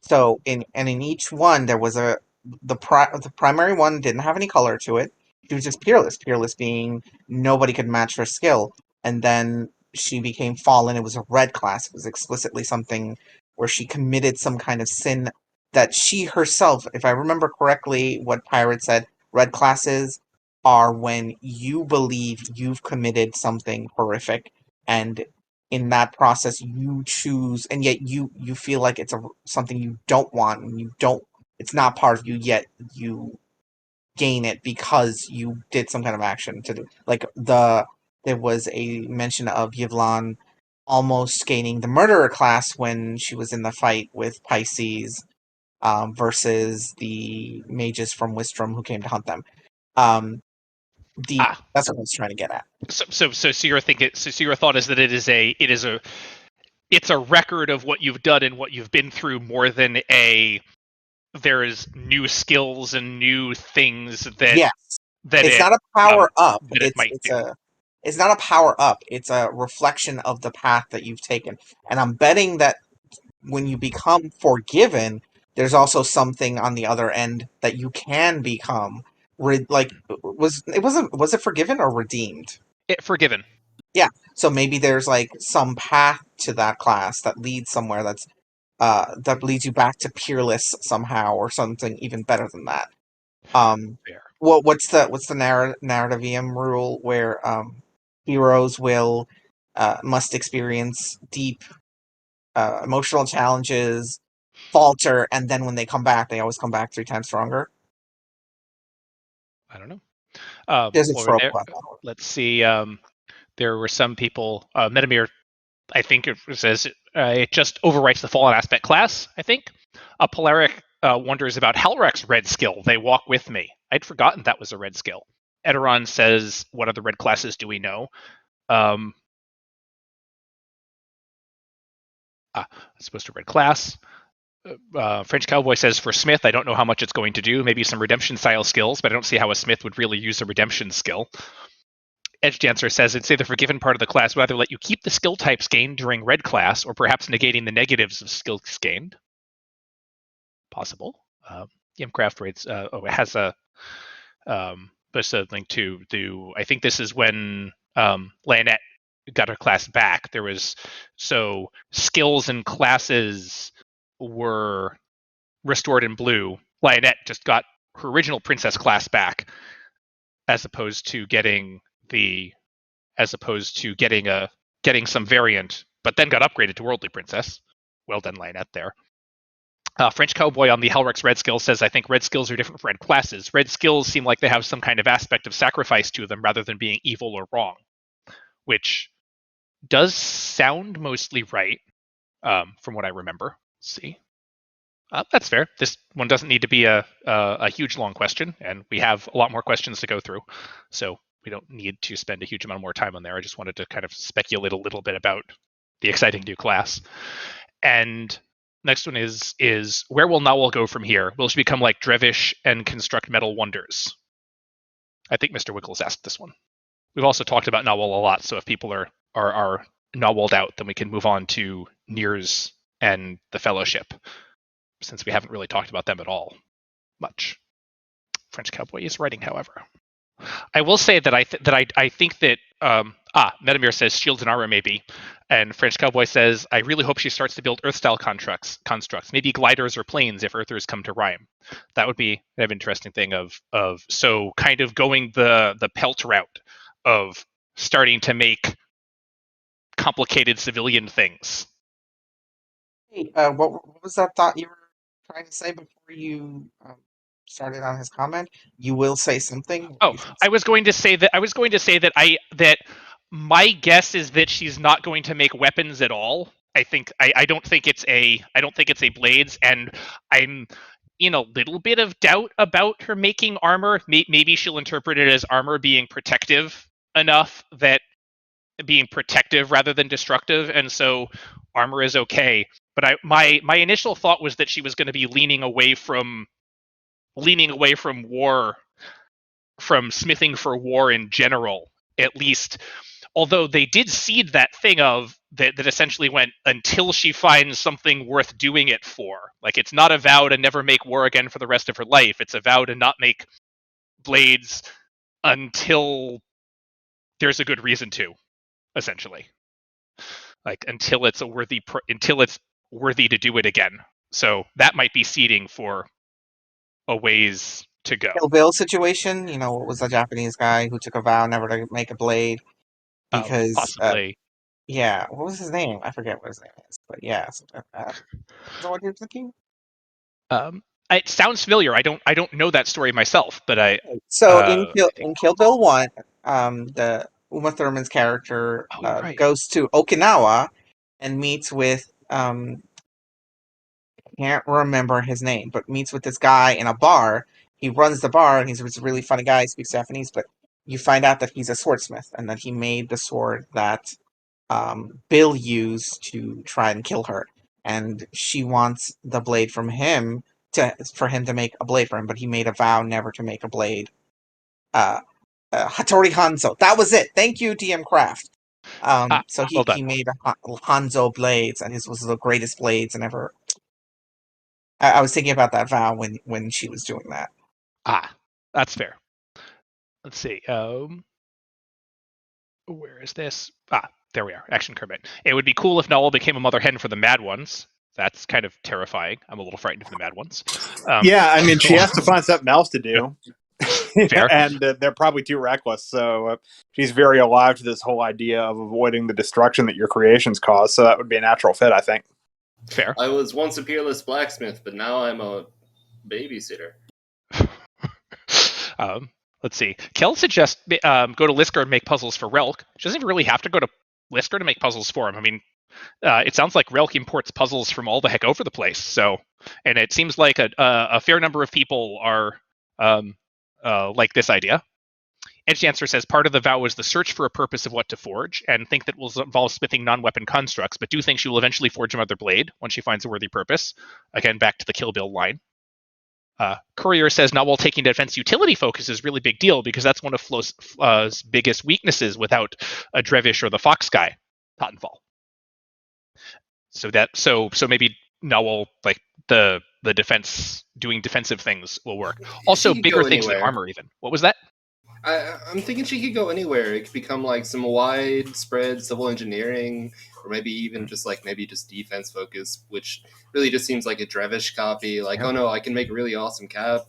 So in each one there was the primary one didn't have any color to it. She was just peerless. Peerless being nobody could match her skill. And then she became fallen. It was a red class. It was explicitly something where she committed some kind of sin that she herself, if I remember correctly what Pirate said, red classes are when you believe you've committed something horrific, and in that process you choose, and yet you feel like it's something you don't want, and it's not part of you, yet you gain it because you did some kind of action to do. Like there was a mention of Yvonne almost gaining the murderer class when she was in the fight with Pisces versus the mages from Wistrom who came to hunt them. That's what I was trying to get at. So your thinking, so your thought is that it's a record of what you've done and what you've been through, more than there's new skills and new things that yes. It's not a power up. It's not a power up. It's a reflection of the path that you've taken. And I'm betting that when you become forgiven, there's also something on the other end that you can become. Was it forgiven or redeemed? Forgiven. Yeah. So maybe there's like some path to that class that leads somewhere that leads you back to peerless somehow, or something even better than that. What's the narrative EM rule where heroes must experience deep emotional challenges, falter, and then when they come back, they always come back 3 times stronger? I don't know. There's a over trope there. about that one. Let's see. There were some people. Metamir, I think it says it just overwrites the fallen aspect class. I think. Polaric wonders about Halrek's red skill. They walk with me. I'd forgotten that was a red skill. Eteron says, "What other red classes do we know?" As opposed to red class. French Cowboy says, for Smith, I don't know how much it's going to do. Maybe some redemption style skills, but I don't see how a Smith would really use a redemption skill. Edge Dancer says, I'd say the forgiven part of the class would either let you keep the skill types gained during red class, or perhaps negating the negatives of skills gained. Possible. Yamcraft rates. It has a link to do. I think this is when Lionette got her class back. There was skills and classes were restored in blue. Lionette just got her original princess class back, as opposed to getting some variant, but then got upgraded to worldly princess. Well done, Lionette there. French Cowboy on the Halrek's red skill says, I think red skills are different from red classes. Red skills seem like they have some kind of aspect of sacrifice to them rather than being evil or wrong, which does sound mostly right from what I remember. Let's see. That's fair. This one doesn't need to be a huge long question, and we have a lot more questions to go through, so we don't need to spend a huge amount more time on there. I just wanted to kind of speculate a little bit about the exciting new class. And next one is where will Nawal go from here? Will she become like Drevish and construct metal wonders? I think Mr. Wiggles asked this one. We've also talked about Nawal a lot, so if people are Nawaled out, then we can move on to Nirs and the Fellowship, since we haven't really talked about them at all much. French Cowboy is writing, however. I will say that I think that Metamir says shields and armor maybe, and French Cowboy says I really hope she starts to build Earth-style constructs, maybe gliders or planes if Earthers come to Rhyme. That would be an interesting thing of so kind of going the Pelt route of starting to make complicated civilian things. Hey, what was that thought you were trying to say before you started on his comment? You will say something. Oh, I was going to say that my guess is that she's not going to make weapons at all. I don't think it's a blades, and I'm in a little bit of doubt about her making armor. Maybe she'll interpret it as armor being protective enough, that being protective rather than destructive, and so armor is okay. But my initial thought was that she was going to be leaning away from war, from smithing for war in general, at least. Although they did seed that thing of that essentially went until she finds something worth doing it for. Like, it's not a vow to never make war again for the rest of her life. It's a vow to not make blades until there's a good reason to, essentially. Like, until it's worthy to do it again. So that might be seeding for a ways to go. Kill Bill situation. What was the Japanese guy who took a vow never to make a blade because Possibly. yeah, what was his name? I forget what his name is, but yeah, something like that. Is that what you're thinking? It sounds familiar. I don't know that story myself, but So in Kill Bill 1, the Uma Thurman's character right. goes to Okinawa and meets with can't remember his name, but meets with this guy in a bar. He runs the bar, and he's a really funny guy. He speaks Japanese, but you find out that he's a swordsmith and that he made the sword that Bill used to try and kill her. And she wants the blade from him for him to make a blade for him, but he made a vow never to make a blade. Hattori Hanzo. That was it. Thank you, DM Craft. So he made Hanzo blades, and his was the greatest blades and ever. I was thinking about that vow when she was doing that. That's fair. Let's see. Where is this? There we are. Action Kermit. It would be cool if Nawal became a mother hen for the Mad Ones. That's kind of terrifying. I'm a little frightened of the Mad Ones. Yeah, I mean, she has to find something else to do. Fair. And they're probably too reckless. So she's very alive to this whole idea of avoiding the destruction that your creations cause. So that would be a natural fit, I think. Fair. I was once a peerless blacksmith, but now I'm a babysitter. Let's see. Kel suggests go to Lisker and make puzzles for Relk. She doesn't even really have to go to Lisker to make puzzles for him. I mean, it sounds like Relk imports puzzles from all the heck over the place. So, and it seems like a fair number of people are like this idea. Edgedancer says part of the vow is the search for a purpose of what to forge, and think that will involve smithing non-weapon constructs, but do think she will eventually forge another blade when she finds a worthy purpose. Again, back to the Kill Bill line. Courier says not while taking defense utility focus is a really big deal because that's one of Flo's biggest weaknesses without a Drevish or the Fox guy, Tottenfall. So maybe Nawal, like the defense, doing defensive things will work. Also, bigger things than armor even. What was that? I'm thinking she could go anywhere. It could become like some widespread civil engineering, or maybe even just defense focus, which really just seems like a Drevish copy. Like, oh no, I can make really awesome castles.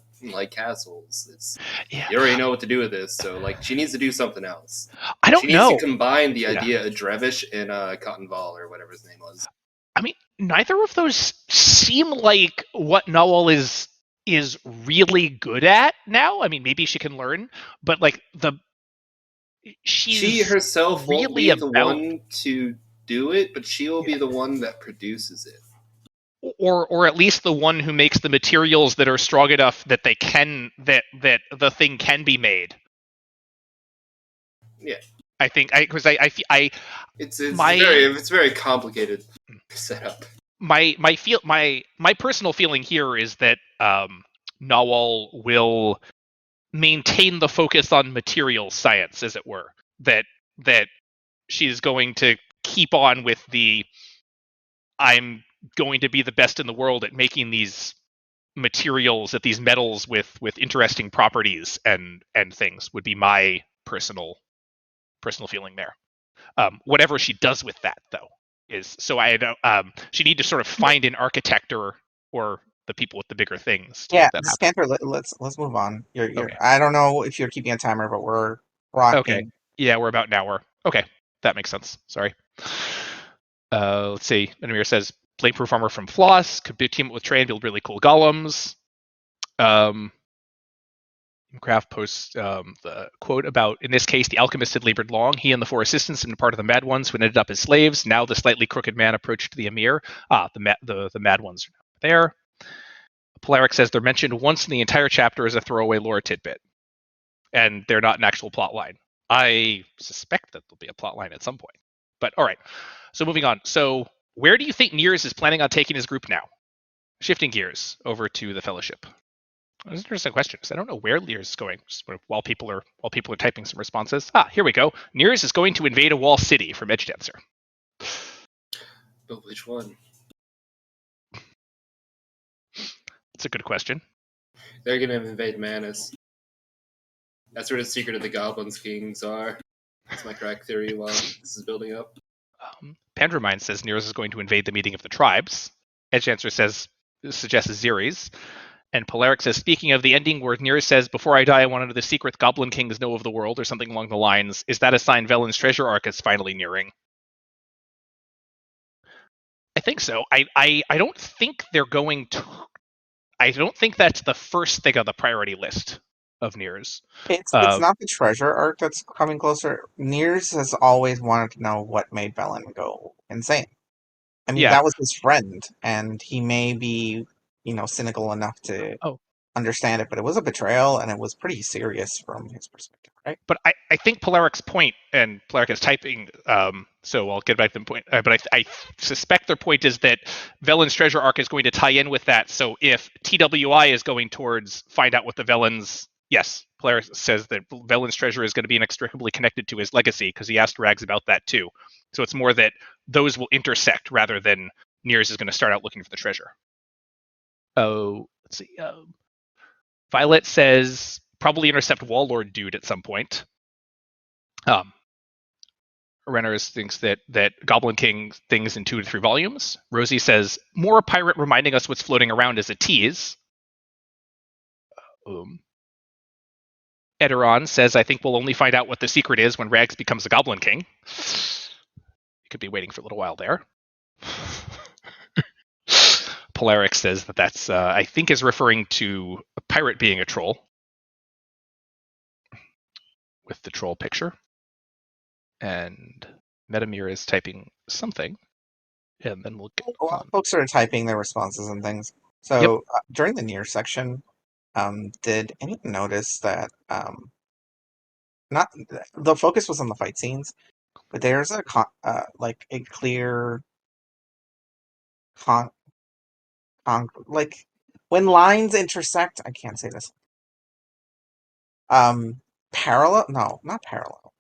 You already know what to do with this, so like she needs to do something else. She needs to combine the idea of Drevish and Cottonval or whatever his name was. I mean, neither of those seem like what Nawal is really good at now. I mean, maybe she can learn, but like she herself really won't be the one to do it, but she will be the one that produces it. Or at least the one who makes the materials that are strong enough that they can that the thing can be made. Yeah, I think it's very complicated setup. My personal feeling here is that Nawal will maintain the focus on material science, as it were. That she's going to keep on with the I'm going to be the best in the world at making these materials, at these metals with interesting properties and things, would be my personal feeling there. Whatever she does with that, though, is so I don't. She need to sort of find an architect or the people with the bigger things. Yeah, Scanter. Let's move on. You're okay. I don't know if you're keeping a timer, but we're rocking. Okay. Yeah, we're about an hour. Okay, that makes sense. Sorry. Let's see. Enamir says flame-proof armor from Floss. Could be team up with Trey and build really cool golems. Craft posts the quote about, in this case, the alchemist had labored long. He and the 4 assistants had been part of the Mad Ones who ended up as slaves. Now the slightly crooked man approached the Emir. The Mad Ones are now there. Polaric says they're mentioned once in the entire chapter as a throwaway lore tidbit, and they're not an actual plot line. I suspect that there'll be a plot line at some point. But all right, so moving on. So where do you think Nears is planning on taking his group now? Shifting gears over to the Fellowship. That's an interesting question because I don't know where Nears is going. While people are typing some responses. Here we go. Nears is going to invade a wall city from Edgedancer. But which one? That's a good question. They're going to invade Manus. That's where the secret of the Goblins Kings are. That's my crack theory while this is building up. Pandramine says Nears is going to invade the meeting of the tribes. Edgedancer suggests Xeres. And Polaric says, speaking of the ending where Nears says, before I die, I want to know the secret Goblin Kings know of the world, or something along the lines. Is that a sign Velen's treasure arc is finally nearing? I think so. I don't think they're going to... I don't think that's the first thing on the priority list of Nears. It's not the treasure arc that's coming closer. Nears has always wanted to know what made Velen go insane. I mean, that was his friend, and he may be, cynical enough to understand it, but it was a betrayal, and it was pretty serious from his perspective, right? But I think Polaric's point, and Polaric is typing, so I'll get back to the point, but I suspect their point is that Velen's treasure arc is going to tie in with that, so if TWI is going towards find out what the Velen's... Yes, Polaric says that Velen's treasure is going to be inextricably connected to his legacy, because he asked Rags about that too. So it's more that those will intersect rather than Nears is going to start out looking for the treasure. Oh, let's see. Violet says probably intercept Warlord dude at some point. Renners thinks that Goblin King things in 2 to 3 volumes. Rosie says more pirate reminding us what's floating around as a tease. Edoron says, I think we'll only find out what the secret is when Rags becomes a Goblin King. You could be waiting for a little while there. Polaric says that's, I think, is referring to a pirate being a troll. with the troll picture. And Metamir is typing something. And then we'll get Well, on. folks are typing their responses and things. So during the near section, did anyone notice that not the focus was on the fight scenes, but there's a like a clear like when lines intersect. I can't say this. Parallel? No, not parallel.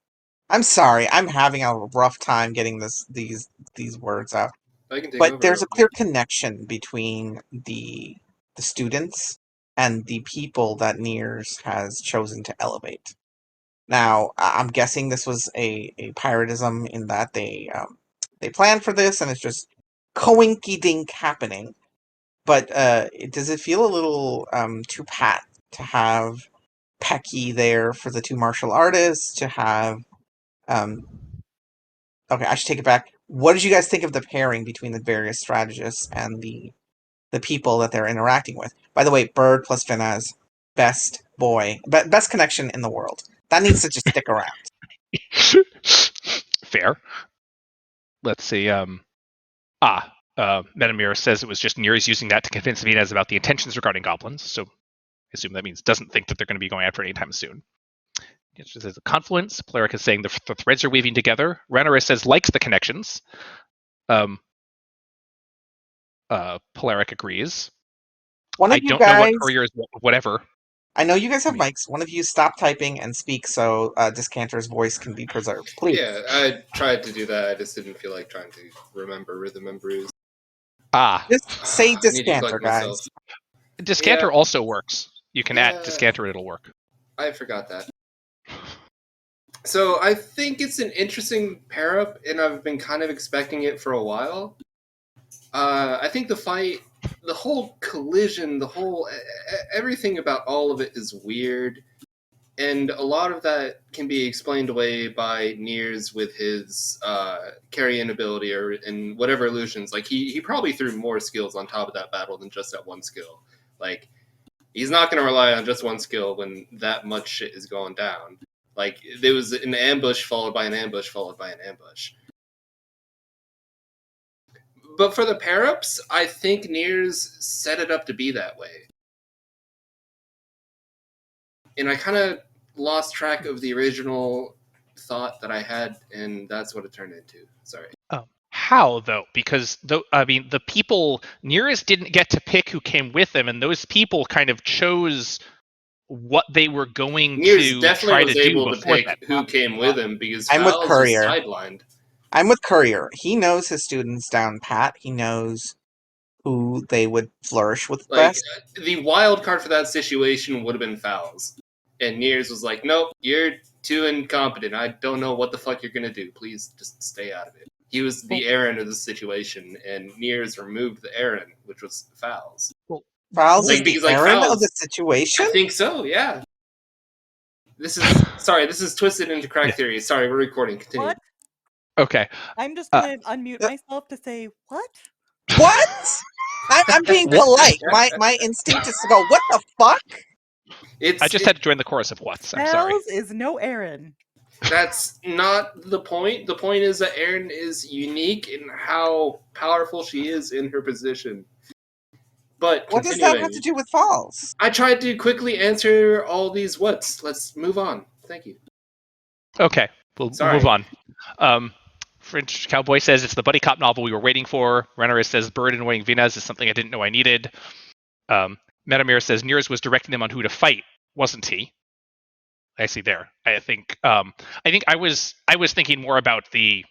I'm sorry. I'm having a rough time getting these words out. I can take But over. there's a clear connection between the students and the people that Nears has chosen to elevate. Now, I'm guessing this was a piratism in that they planned for this and it's just coinky-dink happening. But does it feel a little too pat to have Pkay there for the two martial artists, to have okay, I should take it back. What did you guys think of the pairing between the various strategists and the people that they're interacting with? By the way, Bird plus Vinaz, best boy, best connection in the world. That needs to just stick around. Fair. Let's see. Metamir says it was just Nears using that to convince Vinaz about the intentions regarding goblins. So I assume that means doesn't think that they're going to be going after it anytime soon. It just says a confluence. Polaric is saying the threads are weaving together. Ranaris says likes the connections. Polaric agrees. One of I you don't guys, know what Courier is. Whatever. I know you guys have mics. One of you stop typing and speak so Dyskantor's voice can be preserved. Please. Yeah, I tried to do that. I just didn't feel like trying to remember rhythm and brews. Just say I need to Dyskantor, collect guys. myself. Dyskantor also works. You can add Yeah. Dyskantor and it'll work. I forgot that. So I think it's an interesting pair up, and I've been kind of expecting it for a while. I think the fight, the whole collision, the whole everything about all of it is weird, and a lot of that can be explained away by Nears with his carry-in ability or in whatever illusions. Like he probably threw more skills on top of that battle than just that one skill. Like he's not going to rely on just one skill when that much shit is going down. Like there was an ambush followed by an ambush followed by an ambush. But for the pair-ups, I think Nears set it up to be that way. And I kind of lost track of the original thought that I had, and that's what it turned into. Sorry. How, though? Because, the people, Nearest didn't get to pick who came with them, and those people kind of chose what they were going Nears to definitely try was to do able to before pick that. who came with him because I'm with Fowles was Courier. sidelined. I'm with Courier. He knows his students down pat. He knows who they would flourish with Like, best. the wild card for that situation would have been Fowles. And Nears was like, nope, you're too incompetent. I don't know what the fuck you're going to do. Please just stay out of it. He was the Aaron of the situation, and Nears removed the Aaron, which was Fowles. Fowles Like, is the because, like, Aaron Fowles- of the situation? I think so, yeah. This is twisted into crack theory. Sorry, we're recording. Continue. What? Okay. I'm just gonna unmute myself to say what? What? I'm being polite. My instinct is to go, what the fuck? I just had to join the chorus of what's. I'm sorry. Bells is no Aaron. That's not the point. The point is that Erin is unique in how powerful she is in her position. But what does that have to do with Falls? I tried to quickly answer all these what's. Let's move on. Thank you. Okay, we'll move on. French Cowboy says it's the buddy cop novel we were waiting for. Renner says Bird annoying Venus is something I didn't know I needed. Metamir says Nears was directing them on who to fight, wasn't he? I see there. I think I was thinking more about the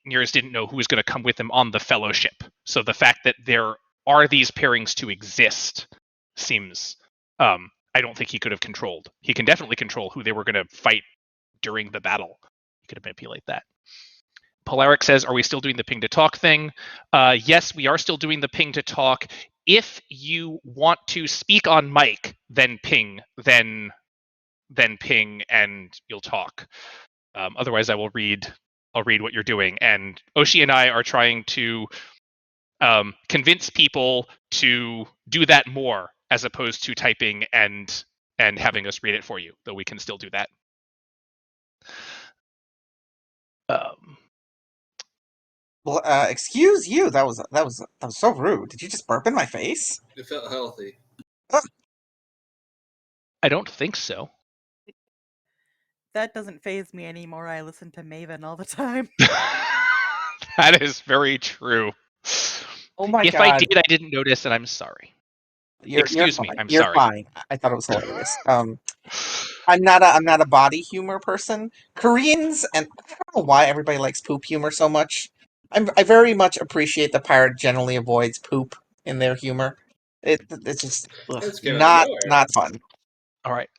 Nears didn't know who was going to come with him on the fellowship. So the fact that there are these pairings to exist seems I don't think he could have controlled. He can definitely control who they were going to fight during the battle. He could manipulate that. Polaric says, are we still doing the ping to talk thing? Yes, we are still doing the ping to talk. If you want to speak on mic, then ping, then ping, and you'll talk. Otherwise, I'll read what you're doing. And Oshi and I are trying to convince people to do that more, as opposed to typing and having us read it for you. Though we can still do that. Um, Well, excuse you. That was so rude. Did you just burp in my face? It felt healthy. I don't think so. That doesn't phase me anymore. I listen to Maven all the time. That is very true. Oh my If I god. did, I didn't notice, and I'm sorry. You're Excuse me, fine. I'm You're sorry. fine. I thought it was hilarious. I'm not a body humor person. Koreans, and I don't know why everybody likes poop humor so much. I very much appreciate the pirate generally avoids poop in their humor. It's just This came out of nowhere. not fun. All right.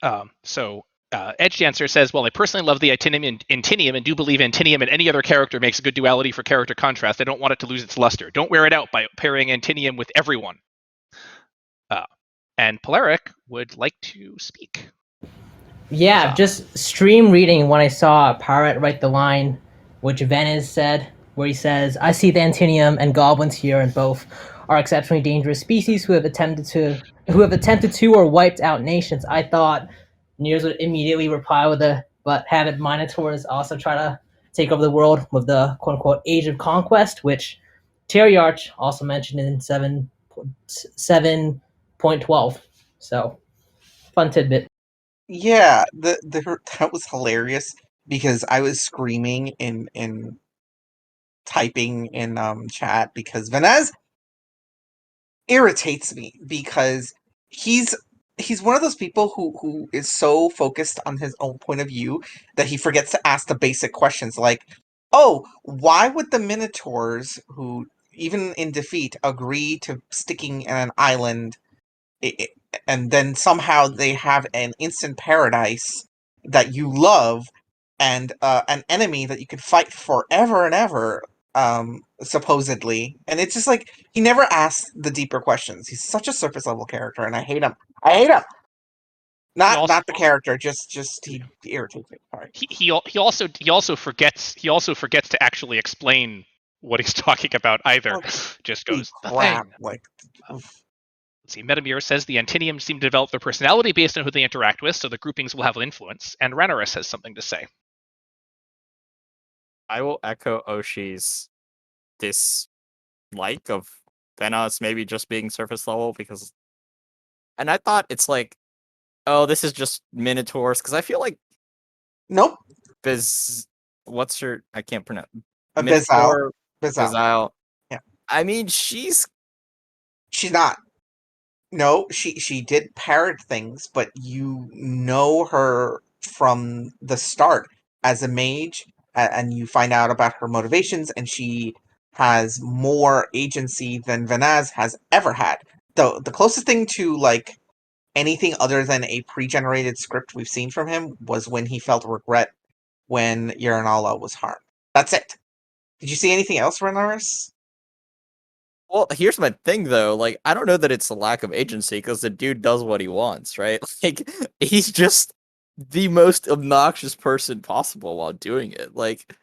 So Edge Dancer says, "Well, I personally love the Antinium and do believe Antinium and any other character makes a good duality for character contrast. I don't want it to lose its luster. Don't wear it out by pairing Antinium with everyone." And Polaric would like to speak. Yeah, just stream reading when I saw Pirate write the line, which Venice said, where he says, "I see the Antinium and goblins here, and both are exceptionally dangerous species who have attempted to or wiped out nations." I thought Nears would immediately reply with but haven't Minotaurs also try to take over the world with the quote unquote Age of Conquest, which Terry Arch also mentioned in 7.12. So fun tidbit. Yeah, that was hilarious because I was screaming in typing in chat because Vanez irritates me because he's one of those people who is so focused on his own point of view that he forgets to ask the basic questions like, oh, why would the Minotaurs, who even in defeat agree to sticking in an island, and then somehow they have an instant paradise that you love and an enemy that you could fight forever and ever, supposedly. And it's just like he never asks the deeper questions. He's such a surface level character, and I hate him. I hate him. Not the character, just he irritates me. Sorry. He also forgets to actually explain what he's talking about either. Just goes the crap. thing. Like, let's see. Metamir says the Antinium seem to develop their personality based on who they interact with, so the groupings will have influence. And Ranaris has something to say. I will echo Oshi's dislike of Venos maybe just being surface level because, and I thought it's like, oh, this is just Minotaurs because I feel like nope. What's her? I can't pronounce. Bizarre. Bizarre. Yeah. I mean, she's not. No, she did parrot things, but you know her from the start as a mage, and you find out about her motivations, and she has more agency than Vanaz has ever had. The closest thing to like anything other than a pre-generated script we've seen from him was when he felt regret when Yaranala was harmed. That's it. Did you see anything else, Renaris? Well, here's my thing though. Like, I don't know that it's a lack of agency because the dude does what he wants, right? Like, he's just the most obnoxious person possible while doing it. Like,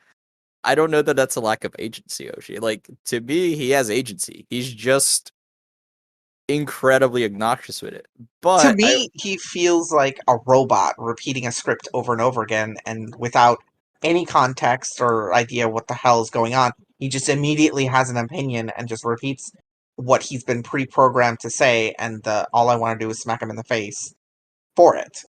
I don't know that that's a lack of agency, Oshi. Like, to me, he has agency. He's just incredibly obnoxious with it. But to me, he feels like a robot repeating a script over and over again, and without any context or idea what the hell is going on. He just immediately has an opinion and just repeats what he's been pre-programmed to say, and all I want to do is smack him in the face for it.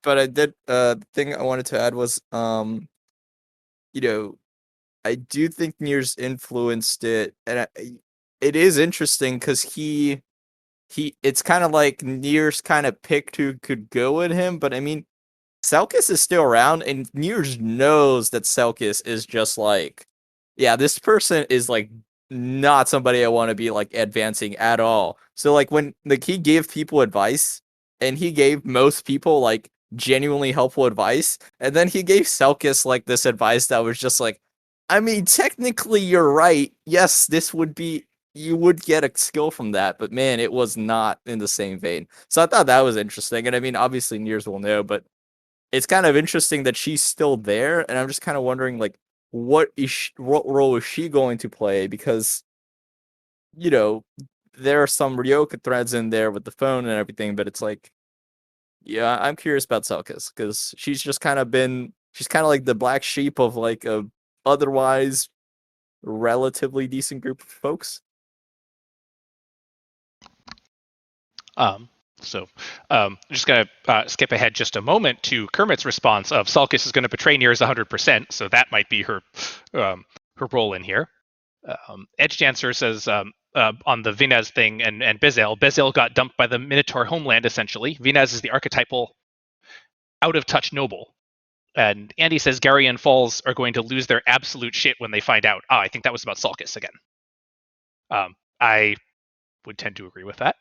But I did. The thing I wanted to add was, you know, I do think Nier's influenced it, and it is interesting because it's kind of like Nier's kind of picked who could go with him, but I mean, Selkis is still around, and Nier's knows that Selkis is just like, yeah, this person is like not somebody I want to be like advancing at all. So like when like he gave people advice, and he gave most people like genuinely helpful advice, and then he gave Selkis like this advice that was just like, I mean, technically you're right. Yes, this would be you would get a skill from that, but man, it was not in the same vein. So I thought that was interesting. And I mean, obviously Niers will know, but it's kind of interesting that she's still there, and I'm just kind of wondering like what role is she going to play, because you know, there are some Ryoka threads in there with the phone and everything, but it's like Yeah, I'm curious about Selkis because she's just kind of been. She's kind of like the black sheep of like a otherwise relatively decent group of folks. Just going to skip ahead just a moment to Kermit's response of Sulcus is going to betray Niers 100%, so that might be her role in here. Edge Dancer says on the Vinaz thing and Bezel got dumped by the Minotaur homeland, essentially. Vinaz is the archetypal out-of-touch noble. And Andy says Gary and Falls are going to lose their absolute shit when they find out. I think that was about Sulcus again. I would tend to agree with that.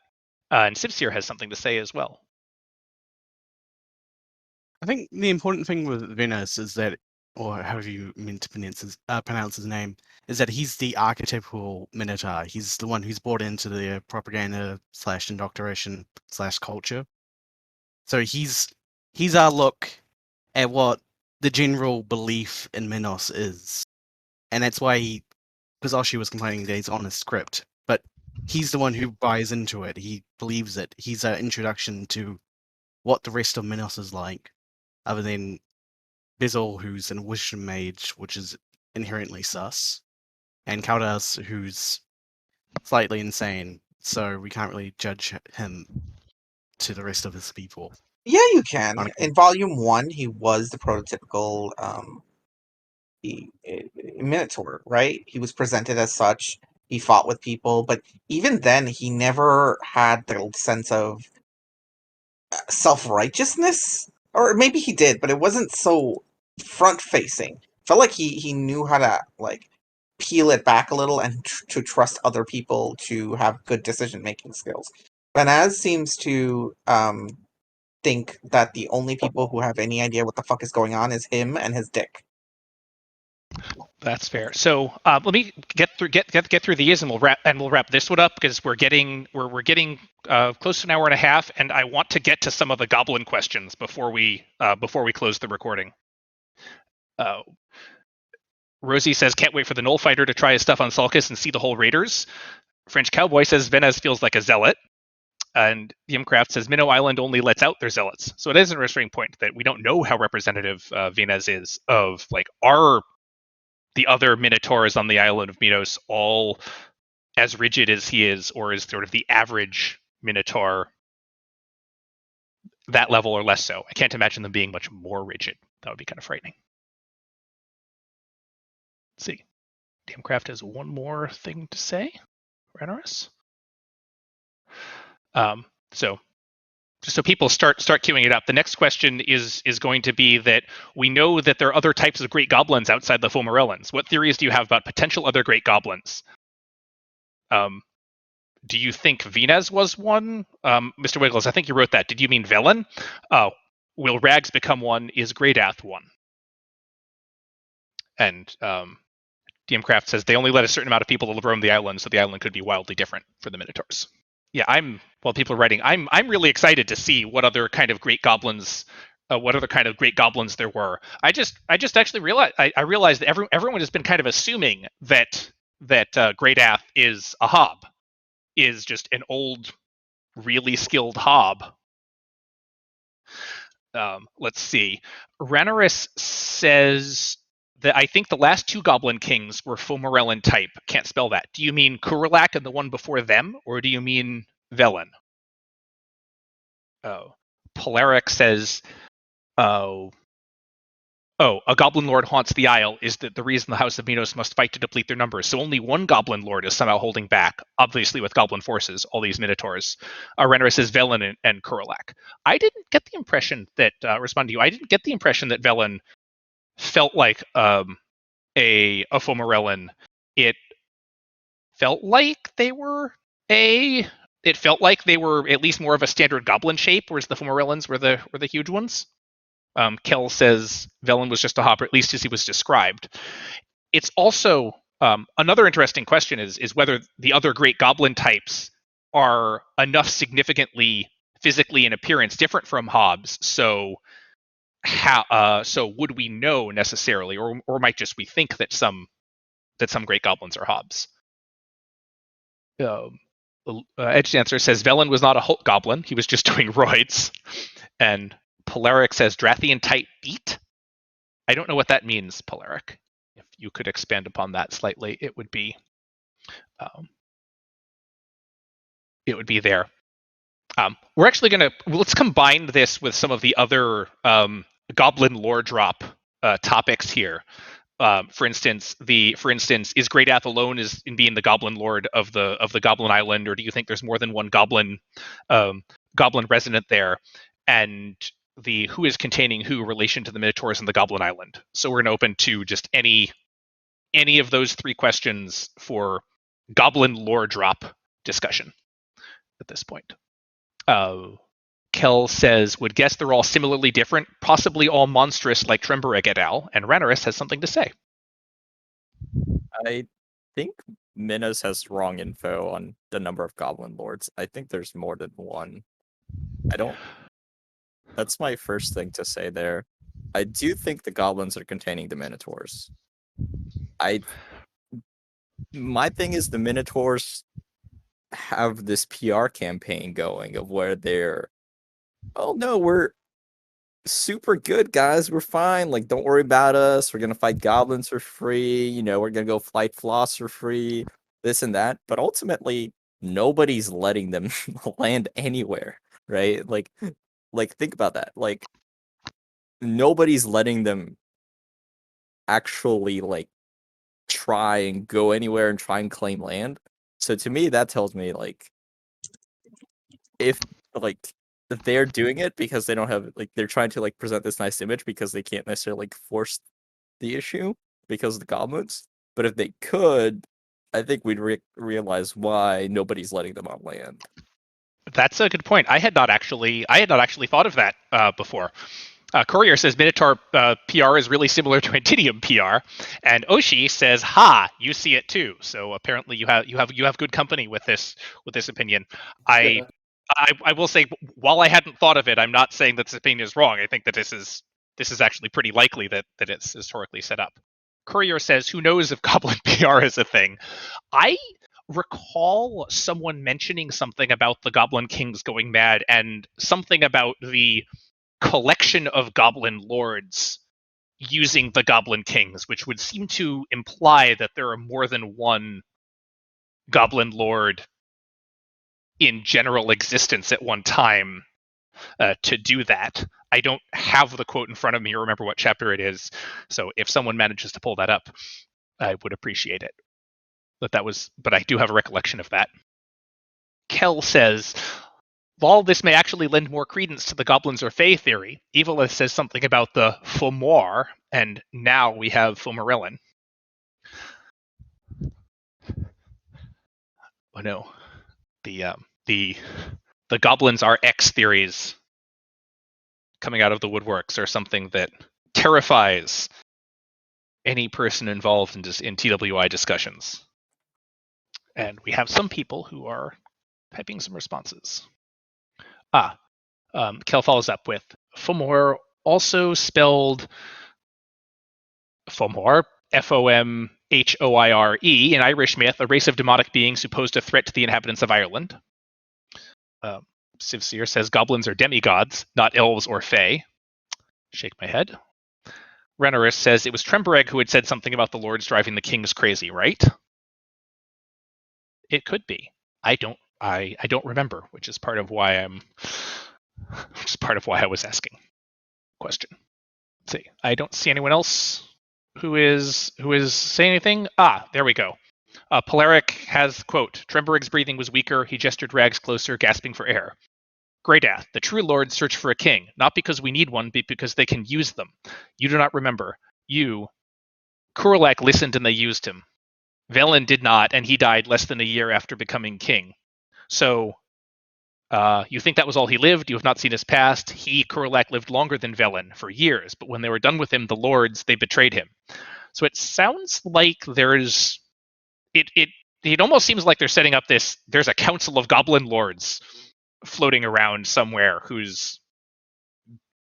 And Sipseer has something to say as well. I think the important thing with Venus is that, or however you meant to pronounce his name, is that he's the archetypal Minotaur. He's the one who's bought into the propaganda / indoctrination / culture. So he's our look at what the general belief in Minos is. And that's why because Oshi was complaining that he's on a script, but he's the one who buys into it. He believes it. He's an introduction to what the rest of Minos is like, other than Bizzle, who's an wisdom mage, which is inherently sus, and Kaldas, who's slightly insane, so we can't really judge him to the rest of his people. Yeah, you can. In Volume 1, he was the prototypical Minotaur, right? He was presented as such. He fought with people, but even then, he never had the sense of self-righteousness. Or maybe he did, but it wasn't so front-facing. Felt like he knew how to, like, peel it back a little and to trust other people to have good decision-making skills. Banaz seems to think that the only people who have any idea what the fuck is going on is him and his dick. That's fair. So let me get through these, and we'll wrap this one up because we're getting close to an hour and a half, and I want to get to some of the goblin questions before we close the recording. Rosie says, "Can't wait for the Knoll Fighter to try his stuff on Sulcus and see the whole Raiders." French Cowboy says, "Venez feels like a zealot." And Yimcraft says, "Minnow Island only lets out their zealots." So it is an interesting point that we don't know how representative Venez is of, like, the other Minotaurs on the island of Minos all as rigid as he is, or is sort of the average Minotaur that level or less so. I can't imagine them being much more rigid. That would be kind of frightening. Let's see. Damcraft has one more thing to say. Renoris. So just so people start queuing it up, the next question is going to be that we know that there are other types of great goblins outside the Fomorellans. What theories do you have about potential other great goblins? Do you think Venez was one? Mr. Wiggles, I think you wrote that. Did you mean Velen? Will Rags become one? Is Greydath one? And DMCraft says they only let a certain amount of people roam the island, so the island could be wildly different for the Minotaurs. Yeah, while people are writing, I'm really excited to see what other kind of great goblins, there were. I just actually realized I realized that everyone has been kind of assuming that Greydath is a hob, is just an old, really skilled hob. Let's see. Ranoris says that I think the last two Goblin Kings were Fomorellan type. Can't spell that. Do you mean Kurlak and the one before them, or do you mean Velen? Polaric says, a Goblin Lord haunts the Isle is that the reason the House of Minos must fight to deplete their numbers. So only one Goblin Lord is somehow holding back, obviously with Goblin forces, all these Minotaurs. Renoris says Velen and Kurlak. I didn't get the impression that, respond to you, I didn't get the impression that Velen felt like a Fomorellan. It felt like they were at least more of a standard goblin shape, whereas the Fomorellans were the huge ones. Kel says Velen was just a hopper, at least as he was described. It's also another interesting question is whether the other great goblin types are enough significantly physically in appearance different from hobs. So would we know necessarily, or might just we think that some great goblins are hobs? Edge Dancer says Velen was not a Hulk goblin; he was just doing roids. And Polaric says Drathian type beat. I don't know what that means, Polaric. If you could expand upon that slightly, it would be there. We're actually let's combine this with some of the other Goblin lore drop topics here. For instance, is Great Ath alone in being the Goblin Lord of the Goblin Island, or do you think there's more than one Goblin resident there? And the who is containing who relation to the Minotaurs and the Goblin Island. So we're going to open to just any of those three questions for Goblin lore drop discussion at this point. Kel says, would guess they're all similarly different, possibly all monstrous like Trembereg et al. And Ranaris has something to say. I think Minos has wrong info on the number of Goblin Lords. I think there's more than one. That's my first thing to say there. I do think the Goblins are containing the Minotaurs. My thing is the Minotaurs have this PR campaign going of where they're, oh no, we're super good, guys. We're fine. Like, don't worry about us. We're gonna fight goblins for free. You know, we're gonna go fight floss for free. This and that. But ultimately, nobody's letting them land anywhere, right? Like think about that. Like, nobody's letting them actually like try and go anywhere and try and claim land. So to me, that tells me like if they're doing it because they don't have they're trying to present this nice image because they can't necessarily force the issue because of the goblins. But if they could, I think we'd realize why nobody's letting them on land. That's a good point. I had not actually thought of that before. Courier says Minotaur PR is really similar to Antidium PR, and Oshi says, "Ha, you see it too." So apparently you have good company with this opinion. I will say, while I hadn't thought of it, I'm not saying that this opinion is wrong. I think that this is actually pretty likely that it's historically set up. Courier says, "Who knows if Goblin PR is a thing?" I recall someone mentioning something about the Goblin Kings going mad and something about the collection of Goblin Lords using the Goblin Kings, which would seem to imply that there are more than one Goblin Lord in general existence at one time to do that. I don't have the quote in front of me or remember what chapter it is, so if someone manages to pull that up, I would appreciate it. But I do have a recollection of that. Kel says, while this may actually lend more credence to the goblins or fae theory, Evelith says something about the Fomor, and now we have Fomarillin. Oh no, the goblins are X theories coming out of the woodworks are something that terrifies any person involved in TWI discussions. And we have some people who are typing some responses. Kel follows up with Fomor, also spelled Fomor, Fomhoire, in Irish myth, a race of demonic beings who posed a threat to the inhabitants of Ireland. Sivseer says goblins are demigods, not elves or fae. Shake my head. Renaris says it was Trembereg who had said something about the lords driving the kings crazy, right? It could be. I don't remember, which is part of why I was asking question. Let's see. I don't see anyone else who is saying anything. There we go. Polaric has, quote, Trembereg's breathing was weaker. He gestured Rags closer, gasping for air. Greydath, the true lords search for a king, not because we need one, but because they can use them. You do not remember. Kurlak listened and they used him. Velen did not, and he died less than a year after becoming king. So, you think that was all he lived? You have not seen his past. Kurlak, lived longer than Velen for years, but when they were done with him, the lords, they betrayed him. So it sounds like there's... It almost seems like they're setting up this... There's a council of goblin lords floating around somewhere who's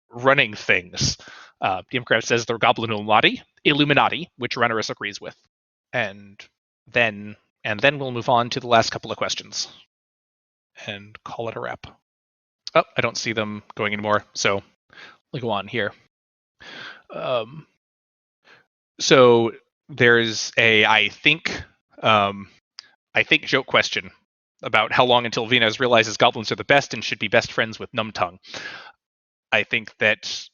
running things. Dimcraft says they're Goblin Illuminati, which Renaris agrees with. And then we'll move on to the last couple of questions and call it a wrap. Oh, I don't see them going anymore. So we'll go on here. So there's a, I think joke question about how long until Venus realizes goblins are the best and should be best friends with Numtongue. I think that,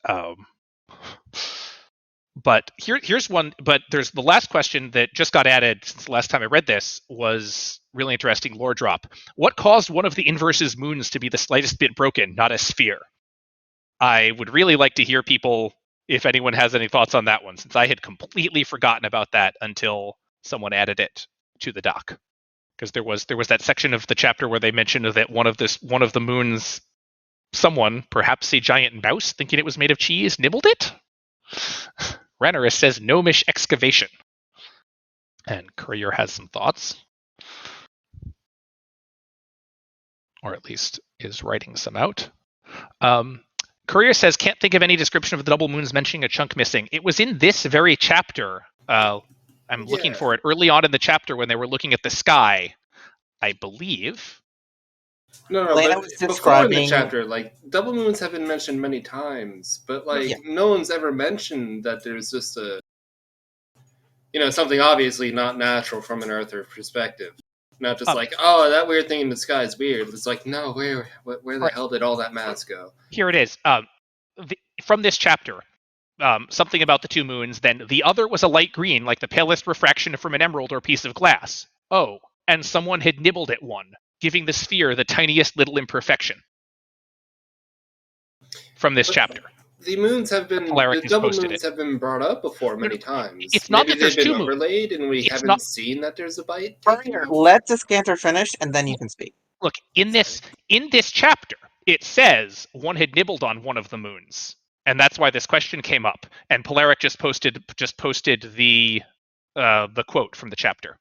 but here's one. But there's the last question that just got added since the last time I read this was really interesting lore drop. What caused one of the inverse's moons to be the slightest bit broken, not a sphere? I would really like to hear people, if anyone has any thoughts on that one, since I had completely forgotten about that until someone added it to the doc. Because there was that section of the chapter where they mentioned that one of the moons, someone, perhaps a giant mouse, thinking it was made of cheese, nibbled it. Ranarus says gnomish excavation, and Courier has some thoughts, or at least is writing some out. Courier says, can't think of any description of the double moons mentioning a chunk missing. It was in this very chapter. I'm looking for it early on in the chapter when they were looking at the sky, I believe. No, Elena but was before in the describing- chapter, like, double moons have been mentioned many times, but, like, no one's ever mentioned that there's just a, something obviously not natural from an Earther perspective. Not just like, oh, that weird thing in the sky is weird. It's like, no, where the hell did all that mass go? Here it is. From this chapter, something about the two moons, then the other was a light green, like the palest refraction from an emerald or piece of glass. Oh, and someone had nibbled at one, giving the sphere the tiniest little imperfection. From this chapter. The moons have been, Polaric the double has posted moons it. have been brought up before many times. It's not Maybe that there's they've been two moons. overlaid and we haven't seen that there's a bite. Let Dyskantor finish, and then you can speak. Look, in this chapter, it says one had nibbled on one of the moons, and that's why this question came up. And Polaric just posted the quote from the chapter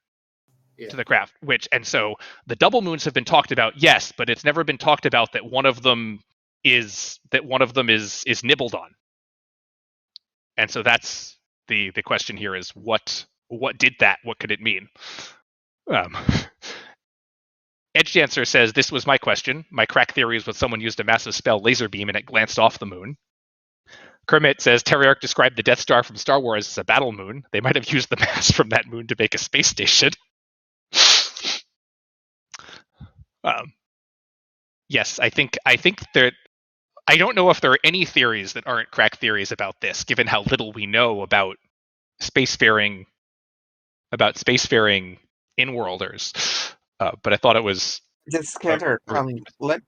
to the craft, and so the double moons have been talked about, yes, but it's never been talked about that one of them is nibbled on. And so that's the question here is what did that? What could it mean? Edge Dancer says, this was my question. My crack theory is when someone used a massive spell laser beam and it glanced off the moon. Kermit says, Terriarch described the Death Star from Star Wars as a battle moon. They might have used the mass from that moon to make a space station. Yes, I think there. I don't know if there are any theories that aren't crack theories about this, given how little we know about spacefaring in-worlders. But I thought it was Dyskantor, let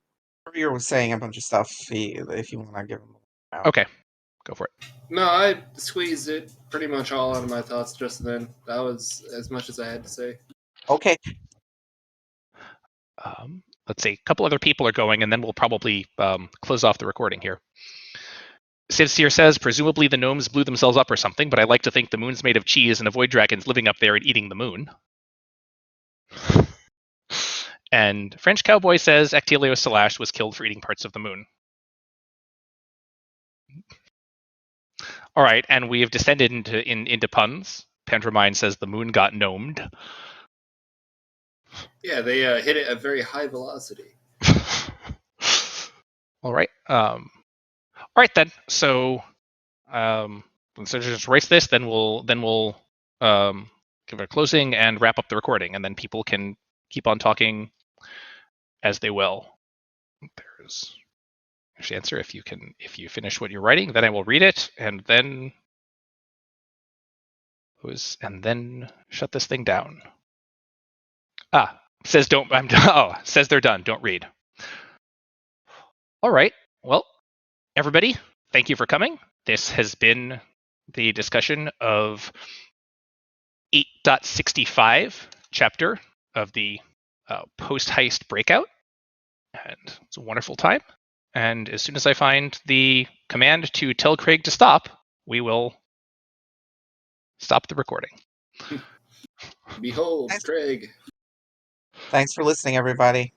Courier was saying a bunch of stuff. If you want to give him. Okay, go for it. No, I squeezed it pretty much all out of my thoughts just then. That was as much as I had to say. Okay. Let's see. A couple other people are going, and then we'll probably close off the recording here. Sincere says, presumably the gnomes blew themselves up or something, but I like to think the moon's made of cheese and avoid dragons living up there and eating the moon. And French Cowboy says, Actilio Salash was killed for eating parts of the moon. All right, and we have descended into puns. Pandramine says the moon got gnomed. Yeah, they hit it at very high velocity. All right. All right then. So, let's just erase this. Then we'll give it a closing and wrap up the recording, and then people can keep on talking as they will. There's the answer. If you finish what you're writing, then I will read it, and then shut this thing down. Says don't. Says they're done. Don't read. All right. Well, everybody, thank you for coming. This has been the discussion of 8.65 chapter of the post-heist breakout. And it's a wonderful time. And as soon as I find the command to tell Craig to stop, we will stop the recording. Behold, Craig. Thanks for listening, everybody.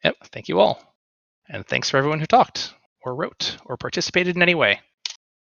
Yep, thank you all. And thanks for everyone who talked, or wrote, or participated in any way.